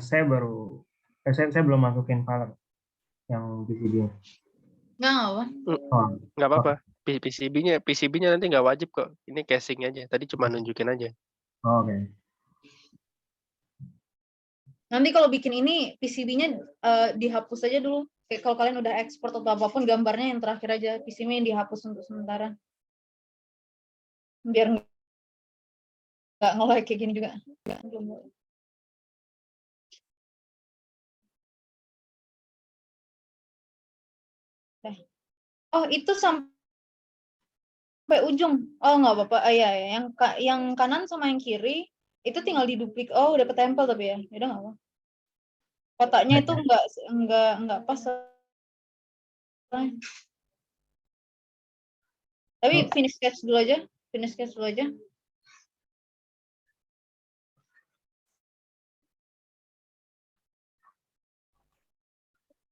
Saya belum masukin file yang PCB. Nggak apa. Nggak apa-apa. PCB-nya nanti nggak wajib kok. Ini casing aja. Tadi cuma nunjukin aja. Oke. Nanti kalau bikin ini PCB-nya dihapus aja dulu. Kayak kalau kalian udah ekspor atau apapun, gambarnya yang terakhir aja, PCB-nya dihapus untuk sementara. Biar nggak nge-lag kayak gini juga. Oh, itu sampai ujung. Oh, nggak apa-apa. Iya, yang kanan sama yang kiri itu tinggal diduplik. Oh, udah ketempel tapi ya. Udah nggak apa. Kotaknya itu nggak pas. Tapi finish sketch dulu aja.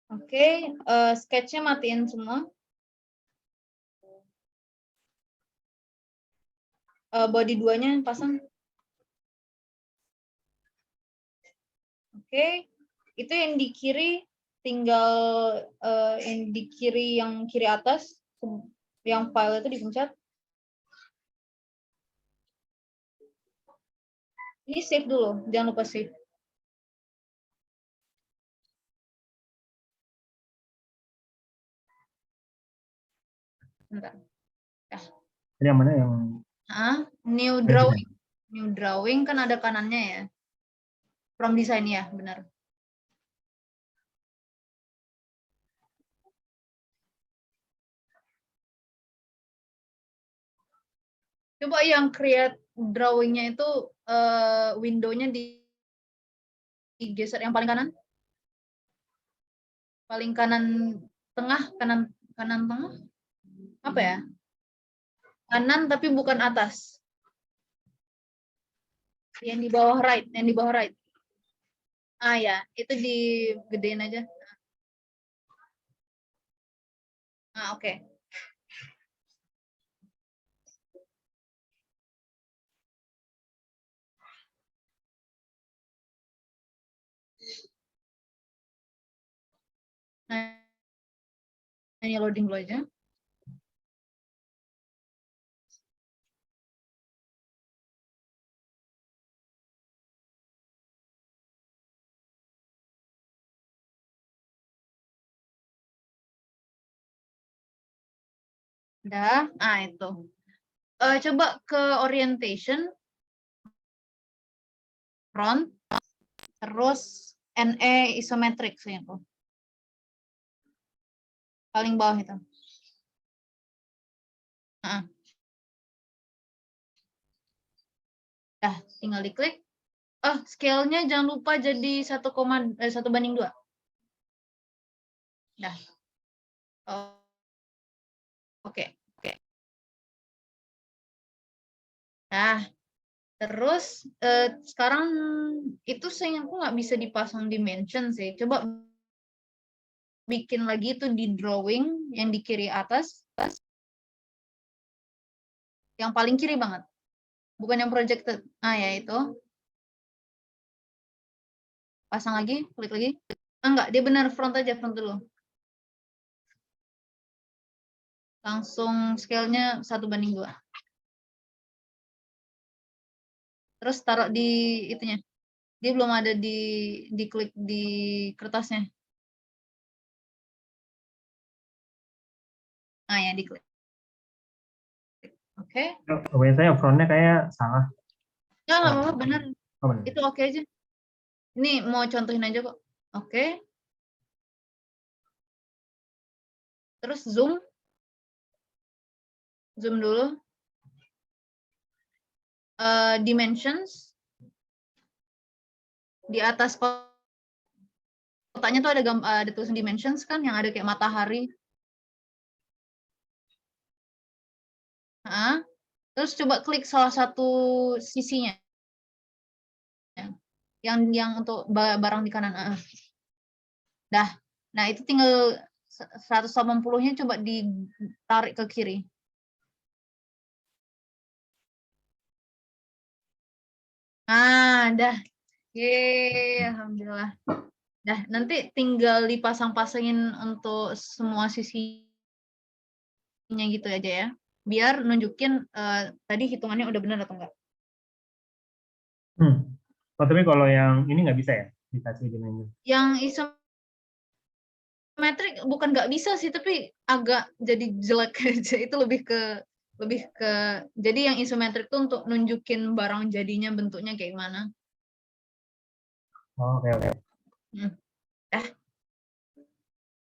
Oke, sketch-nya matiin semua. Body 2-nya pasang. Oke, itu yang di kiri tinggal yang di kiri, yang kiri atas, yang file itu dipencet. Ini save dulu, jangan lupa save. Bentar. Yang mana yang? New drawing. New drawing kan ada kanannya ya. From design ya, benar. Coba yang create drawingnya itu window-nya digeser yang paling kanan. Paling kanan tengah, kanan tengah. Apa ya? Kanan tapi bukan atas. Yang di bawah right, yang di bawah right. Ah ya, itu digedein aja. Ah, oke. Nah, ini loading dulu aja. Udah, itu. Coba ke orientation, front, terus NE isometric seingatku. Paling bawah itu. Dah, tinggal diklik. Scale-nya jangan lupa jadi 1,1/2. Dah. Oke. Nah, terus sekarang itu seingatku nggak bisa dipasang dimension sih. Coba bikin lagi itu di drawing yang di kiri atas. Yang paling kiri banget. Bukan yang projected. Ya itu. Pasang lagi, klik lagi. Enggak, dia benar front aja, front dulu. Langsung scale-nya 1/2. Terus taruh di itunya. Dia belum ada di klik di kertasnya. Ya diklik. Oke. Biasanya front-nya kayak salah. Ya nggak apa-apa, benar. Oh, benar. Itu oke aja. Ini mau contohin aja kok. Oke. Terus zoom. Zoom dulu. Dimensions. Di atas kotaknya tuh ada tulisan dimensions kan, yang ada kayak matahari. Terus coba klik salah satu sisinya. Yang untuk barang di kanan. Dah. Nah, itu tinggal 180-nya coba ditarik ke kiri. Dah. Yeay, alhamdulillah. Dah, nanti tinggal dipasang-pasangin untuk semua sisinya gitu aja ya. Biar nunjukin tadi hitungannya udah benar atau enggak. Tapi kalau yang ini nggak bisa ya? Dikasih dimension. Yang isometrik bukan nggak bisa sih, tapi agak jadi jelek aja. Itu lebih ke jadi yang isometrik tuh untuk nunjukin barang jadinya bentuknya kayak gimana. Oke.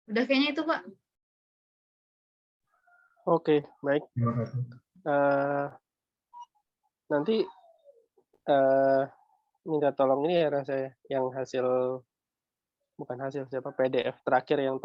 Udah kayaknya itu, Pak. Oke, baik. Terima kasih. Nanti minta tolong ini ya rasanya yang bukan hasil siapa PDF terakhir yang